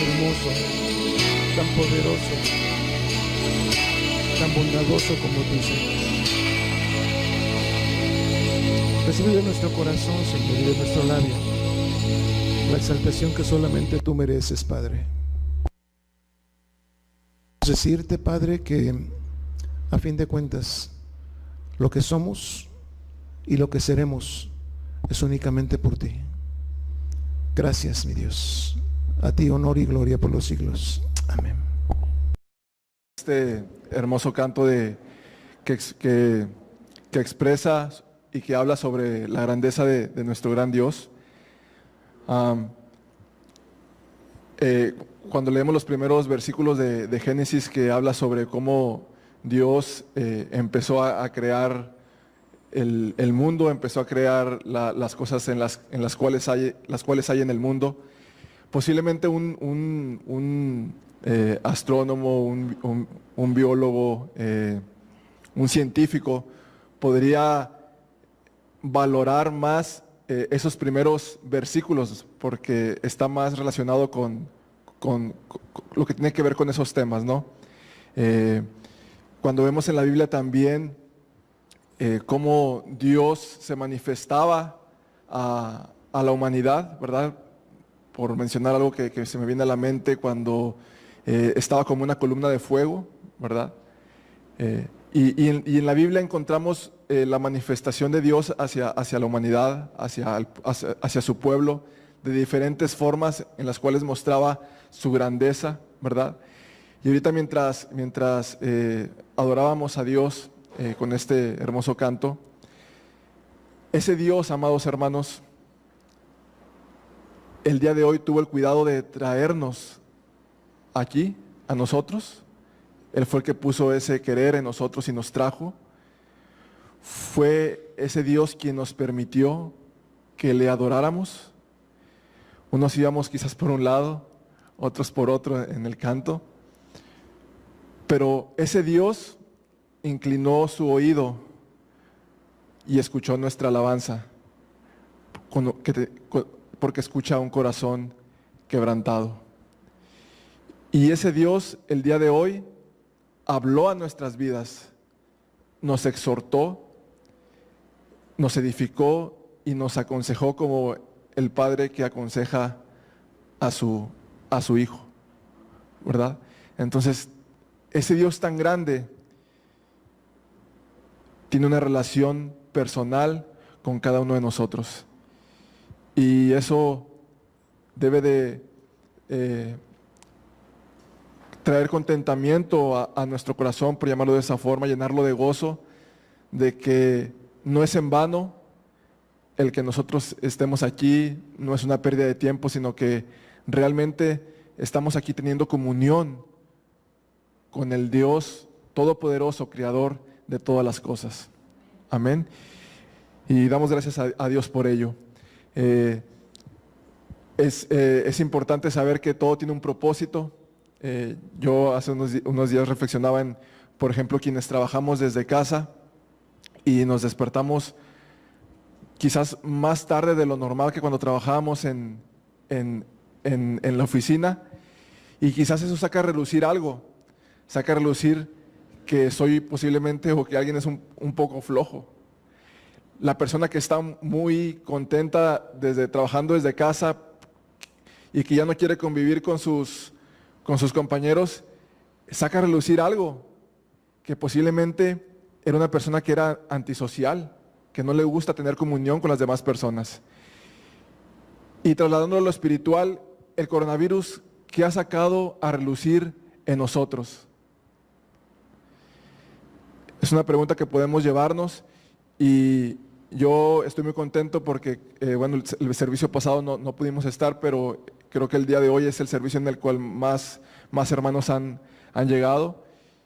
hermoso, tan poderoso, tan bondadoso como tú, Señor. Recibe de nuestro corazón, Señor, y de nuestro labio la exaltación que solamente tú mereces, Padre. Decirte, Padre, que a fin de cuentas lo que somos y lo que seremos es únicamente por ti. Gracias, mi Dios. A ti honor y gloria por los siglos. Amén. Este hermoso canto que expresa y que habla sobre la grandeza de nuestro gran Dios. Cuando leemos los primeros versículos de Génesis, que habla sobre cómo Dios empezó a crear el mundo, empezó a crear las cosas en las cuales hay en el mundo. Posiblemente un astrónomo, un biólogo, un científico podría valorar más esos primeros versículos, porque está más relacionado con lo que tiene que ver con esos temas, ¿no? Cuando vemos en la Biblia también cómo Dios se manifestaba a la humanidad, ¿verdad? Por mencionar algo que se me viene a la mente, cuando estaba como una columna de fuego, ¿verdad? Y en la Biblia encontramos la manifestación de Dios hacia la humanidad, hacia su pueblo, de diferentes formas en las cuales mostraba su grandeza, ¿verdad? Y ahorita mientras adorábamos a Dios con este hermoso canto, ese Dios, amados hermanos, el día de hoy tuvo el cuidado de traernos aquí, a nosotros. Él fue el que puso ese querer en nosotros y nos trajo. Fue ese Dios quien nos permitió que le adoráramos. Unos íbamos quizás por un lado, otros por otro en el canto. Pero ese Dios inclinó su oído y escuchó nuestra alabanza, porque escucha un corazón quebrantado. Y ese Dios, el día de hoy, habló a nuestras vidas, nos exhortó, nos edificó y nos aconsejó como el padre que aconseja a su hijo, ¿verdad? Entonces, ese Dios tan grande tiene una relación personal con cada uno de nosotros. Y eso debe de traer contentamiento a nuestro corazón, por llamarlo de esa forma, llenarlo de gozo, de que no es en vano el que nosotros estemos aquí, no es una pérdida de tiempo, sino que realmente estamos aquí teniendo comunión con el Dios Todopoderoso, Creador de todas las cosas. Amén. Y damos gracias a Dios por ello. Es importante saber que todo tiene un propósito. Yo hace unos días reflexionaba en, por ejemplo, quienes trabajamos desde casa y nos despertamos quizás más tarde de lo normal que cuando trabajábamos en la oficina, y quizás eso saca a relucir algo, saca a relucir que soy posiblemente o que alguien es un poco flojo. La persona que está muy contenta trabajando desde casa y que ya no quiere convivir con sus compañeros, saca a relucir algo, que posiblemente era una persona que era antisocial, que no le gusta tener comunión con las demás personas. Y trasladándolo a lo espiritual, el coronavirus, ¿qué ha sacado a relucir en nosotros? Es una pregunta que podemos llevarnos, y yo estoy muy contento porque, el servicio pasado no pudimos estar, pero creo que el día de hoy es el servicio en el cual más hermanos han llegado,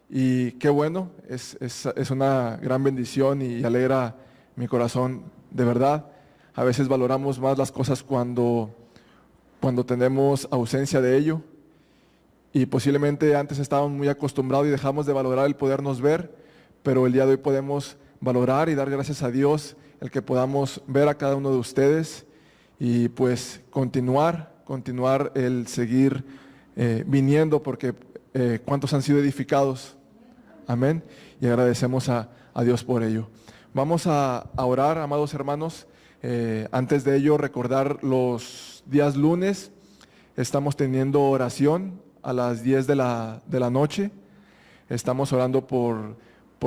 y qué bueno, es una gran bendición y alegra mi corazón, de verdad. A veces valoramos más las cosas cuando tenemos ausencia de ello, y posiblemente antes estábamos muy acostumbrados y dejamos de valorar el podernos ver, pero el día de hoy podemos valorar y dar gracias a Dios el que podamos ver a cada uno de ustedes, y pues continuar el seguir viniendo, porque cuántos han sido edificados. Amén. Y agradecemos a Dios por ello. Vamos a orar, amados hermanos. Antes de ello, recordar los días lunes. Estamos teniendo oración a las 10 de la noche. Estamos orando por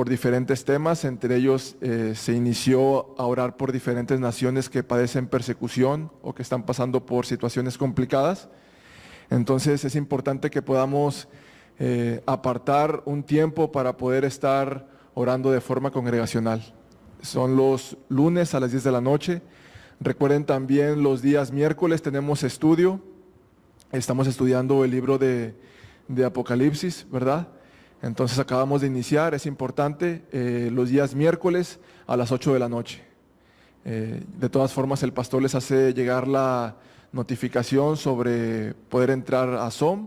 diferentes temas. Entre ellos se inició a orar por diferentes naciones que padecen persecución o que están pasando por situaciones complicadas. Entonces es importante que podamos apartar un tiempo para poder estar orando de forma congregacional. Son los lunes a las 10 de la noche. Recuerden también los días miércoles tenemos estudio. Estamos estudiando el libro de Apocalipsis, ¿verdad? Entonces acabamos de iniciar, es importante, los días miércoles a las 8 de la noche. De todas formas, el pastor les hace llegar la notificación sobre poder entrar a Zoom,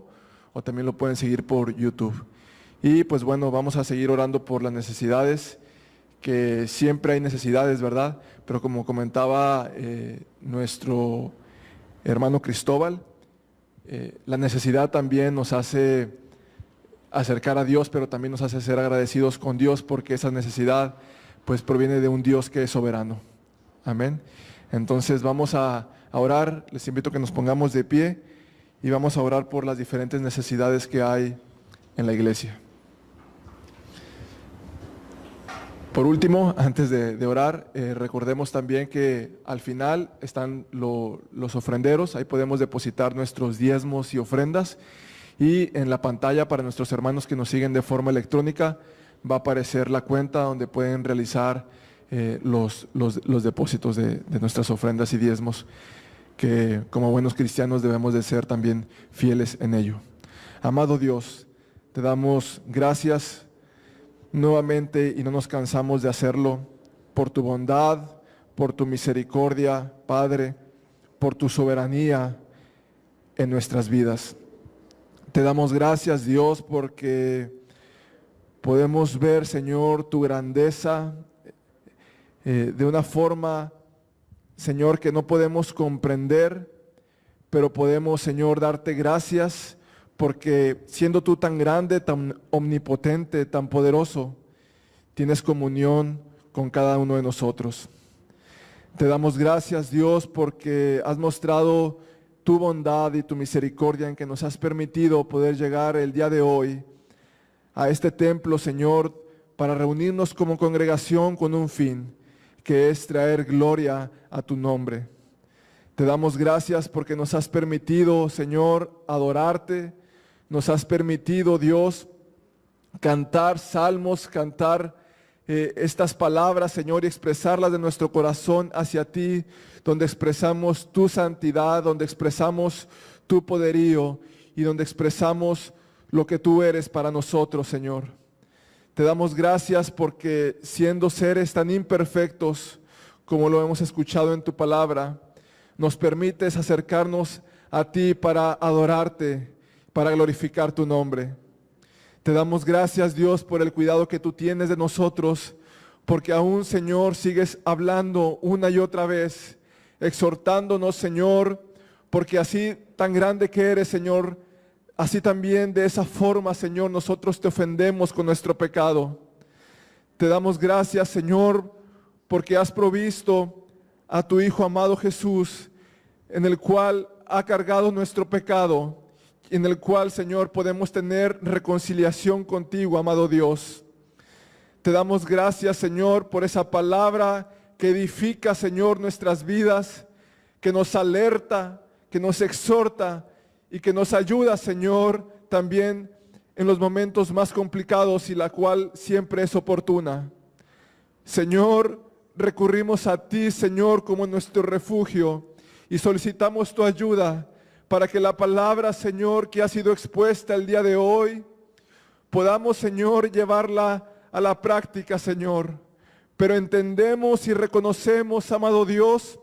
o también lo pueden seguir por YouTube. Y pues bueno, vamos a seguir orando por las necesidades, que siempre hay necesidades, ¿verdad? Pero como comentaba nuestro hermano Cristóbal, la necesidad también nos hace acercar a Dios, pero también nos hace ser agradecidos con Dios, porque esa necesidad pues proviene de un Dios que es soberano. Amén. Entonces vamos a orar. Les invito a que nos pongamos de pie y vamos a orar por las diferentes necesidades que hay en la iglesia. Por último, antes de orar, recordemos también que al final están los ofrenderos. Ahí podemos depositar nuestros diezmos y ofrendas. Y en la pantalla, para nuestros hermanos que nos siguen de forma electrónica, va a aparecer la cuenta donde pueden realizar los depósitos de nuestras ofrendas y diezmos, que como buenos cristianos debemos de ser también fieles en ello. Amado Dios, te damos gracias nuevamente y no nos cansamos de hacerlo por tu bondad, por tu misericordia, Padre, por tu soberanía en nuestras vidas. Te damos gracias, Dios, porque podemos ver, Señor, tu grandeza de una forma, Señor, que no podemos comprender, pero podemos, Señor, darte gracias porque siendo tú tan grande, tan omnipotente, tan poderoso, tienes comunión con cada uno de nosotros. Te damos gracias, Dios, porque has mostrado tu bondad y tu misericordia en que nos has permitido poder llegar el día de hoy a este templo, Señor, para reunirnos como congregación con un fin, que es traer gloria a tu nombre. Te damos gracias porque nos has permitido, Señor, adorarte, nos has permitido, Dios, cantar salmos, cantar estas palabras, Señor, y expresarlas de nuestro corazón hacia ti, donde expresamos tu santidad, donde expresamos tu poderío y donde expresamos lo que tú eres para nosotros, Señor. Te damos gracias porque siendo seres tan imperfectos como lo hemos escuchado en tu palabra, nos permites acercarnos a ti para adorarte, para glorificar tu nombre. Te damos gracias, Dios, por el cuidado que tú tienes de nosotros, porque aún, Señor, sigues hablando una y otra vez, exhortándonos, Señor, porque así tan grande que eres, Señor, así también de esa forma, Señor, nosotros te ofendemos con nuestro pecado. Te damos gracias, Señor, porque has provisto a tu Hijo amado Jesús, en el cual ha cargado nuestro pecado, en el cual, Señor, podemos tener reconciliación contigo, amado Dios. Te damos gracias, Señor, por esa palabra que edifica, Señor, nuestras vidas, que nos alerta, que nos exhorta y que nos ayuda, Señor, también en los momentos más complicados y la cual siempre es oportuna. Señor, recurrimos a ti, Señor, como nuestro refugio y solicitamos tu ayuda para que la palabra, Señor, que ha sido expuesta el día de hoy, podamos, Señor, llevarla a la práctica, Señor. Pero entendemos y reconocemos, amado Dios,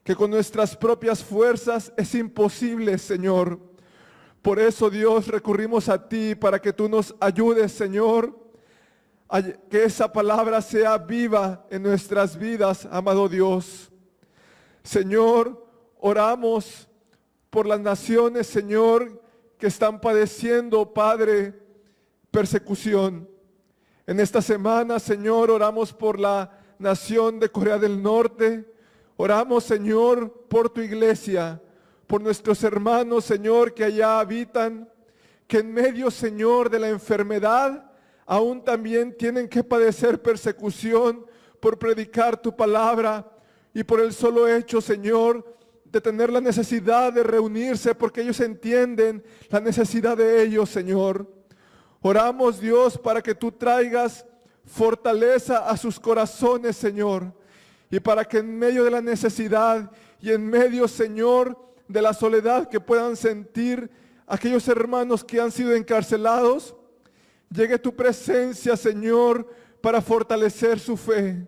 que con nuestras propias fuerzas es imposible, Señor. Por eso, Dios, recurrimos a ti para que tú nos ayudes, Señor, a que esa palabra sea viva en nuestras vidas, amado Dios. Señor, oramos por las naciones, Señor, que están padeciendo, Padre, persecución. En esta semana, Señor, oramos por la nación de Corea del Norte. Oramos, Señor, por tu iglesia, por nuestros hermanos, Señor, que allá habitan, que en medio, Señor, de la enfermedad, aún también tienen que padecer persecución por predicar tu palabra y por el solo hecho, Señor, de tener la necesidad de reunirse, porque ellos entienden la necesidad de ellos, Señor. Oramos, Dios, para que tú traigas fortaleza a sus corazones, Señor, y para que en medio de la necesidad y en medio, Señor, de la soledad que puedan sentir aquellos hermanos que han sido encarcelados, llegue tu presencia, Señor, para fortalecer su fe.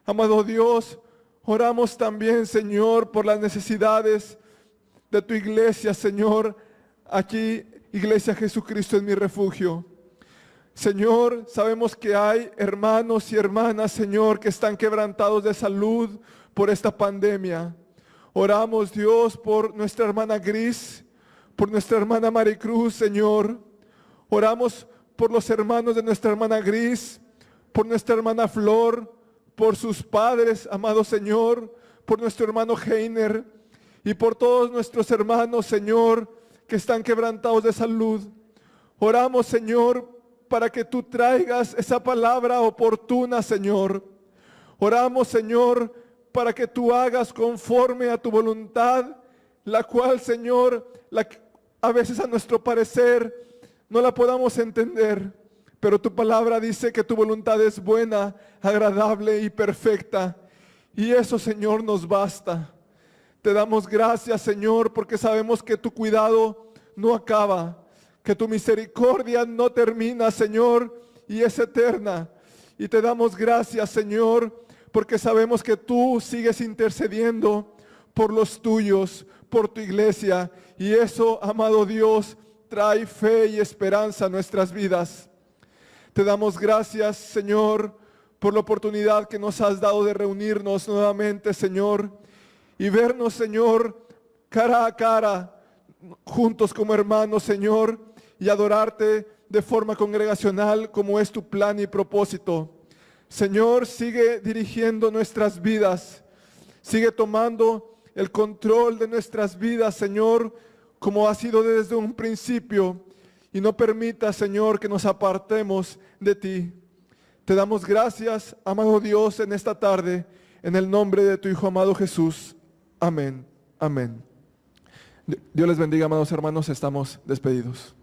Amado Dios, oramos también, Señor, por las necesidades de tu iglesia, Señor. Aquí, Iglesia Jesucristo es mi refugio. Señor, sabemos que hay hermanos y hermanas, Señor, que están quebrantados de salud por esta pandemia. Oramos, Dios, por nuestra hermana Gris, por nuestra hermana Maricruz, Señor. Oramos por los hermanos de nuestra hermana Gris, por nuestra hermana Flor, por sus padres, amado Señor, por nuestro hermano Heiner y por todos nuestros hermanos, Señor, que están quebrantados de salud. Oramos, Señor, para que tú traigas esa palabra oportuna, Señor. Oramos, Señor, para que tú hagas conforme a tu voluntad, la cual, Señor, a veces a nuestro parecer no la podamos entender, pero tu palabra dice que tu voluntad es buena, agradable y perfecta. Y eso, Señor, nos basta. Te damos gracias, Señor, porque sabemos que tu cuidado no acaba, que tu misericordia no termina, Señor, y es eterna. Y te damos gracias, Señor, porque sabemos que tú sigues intercediendo por los tuyos, por tu iglesia. Y eso, amado Dios, trae fe y esperanza a nuestras vidas. Te damos gracias, Señor, por la oportunidad que nos has dado de reunirnos nuevamente, Señor, y vernos, Señor, cara a cara, juntos como hermanos, Señor, y adorarte de forma congregacional como es tu plan y propósito. Señor, sigue dirigiendo nuestras vidas, sigue tomando el control de nuestras vidas, Señor, como ha sido desde un principio, y no permita, Señor, que nos apartemos de ti. Te damos gracias, amado Dios, en esta tarde, en el nombre de tu Hijo amado Jesús. Amén. Amén. Dios les bendiga, amados hermanos, estamos despedidos.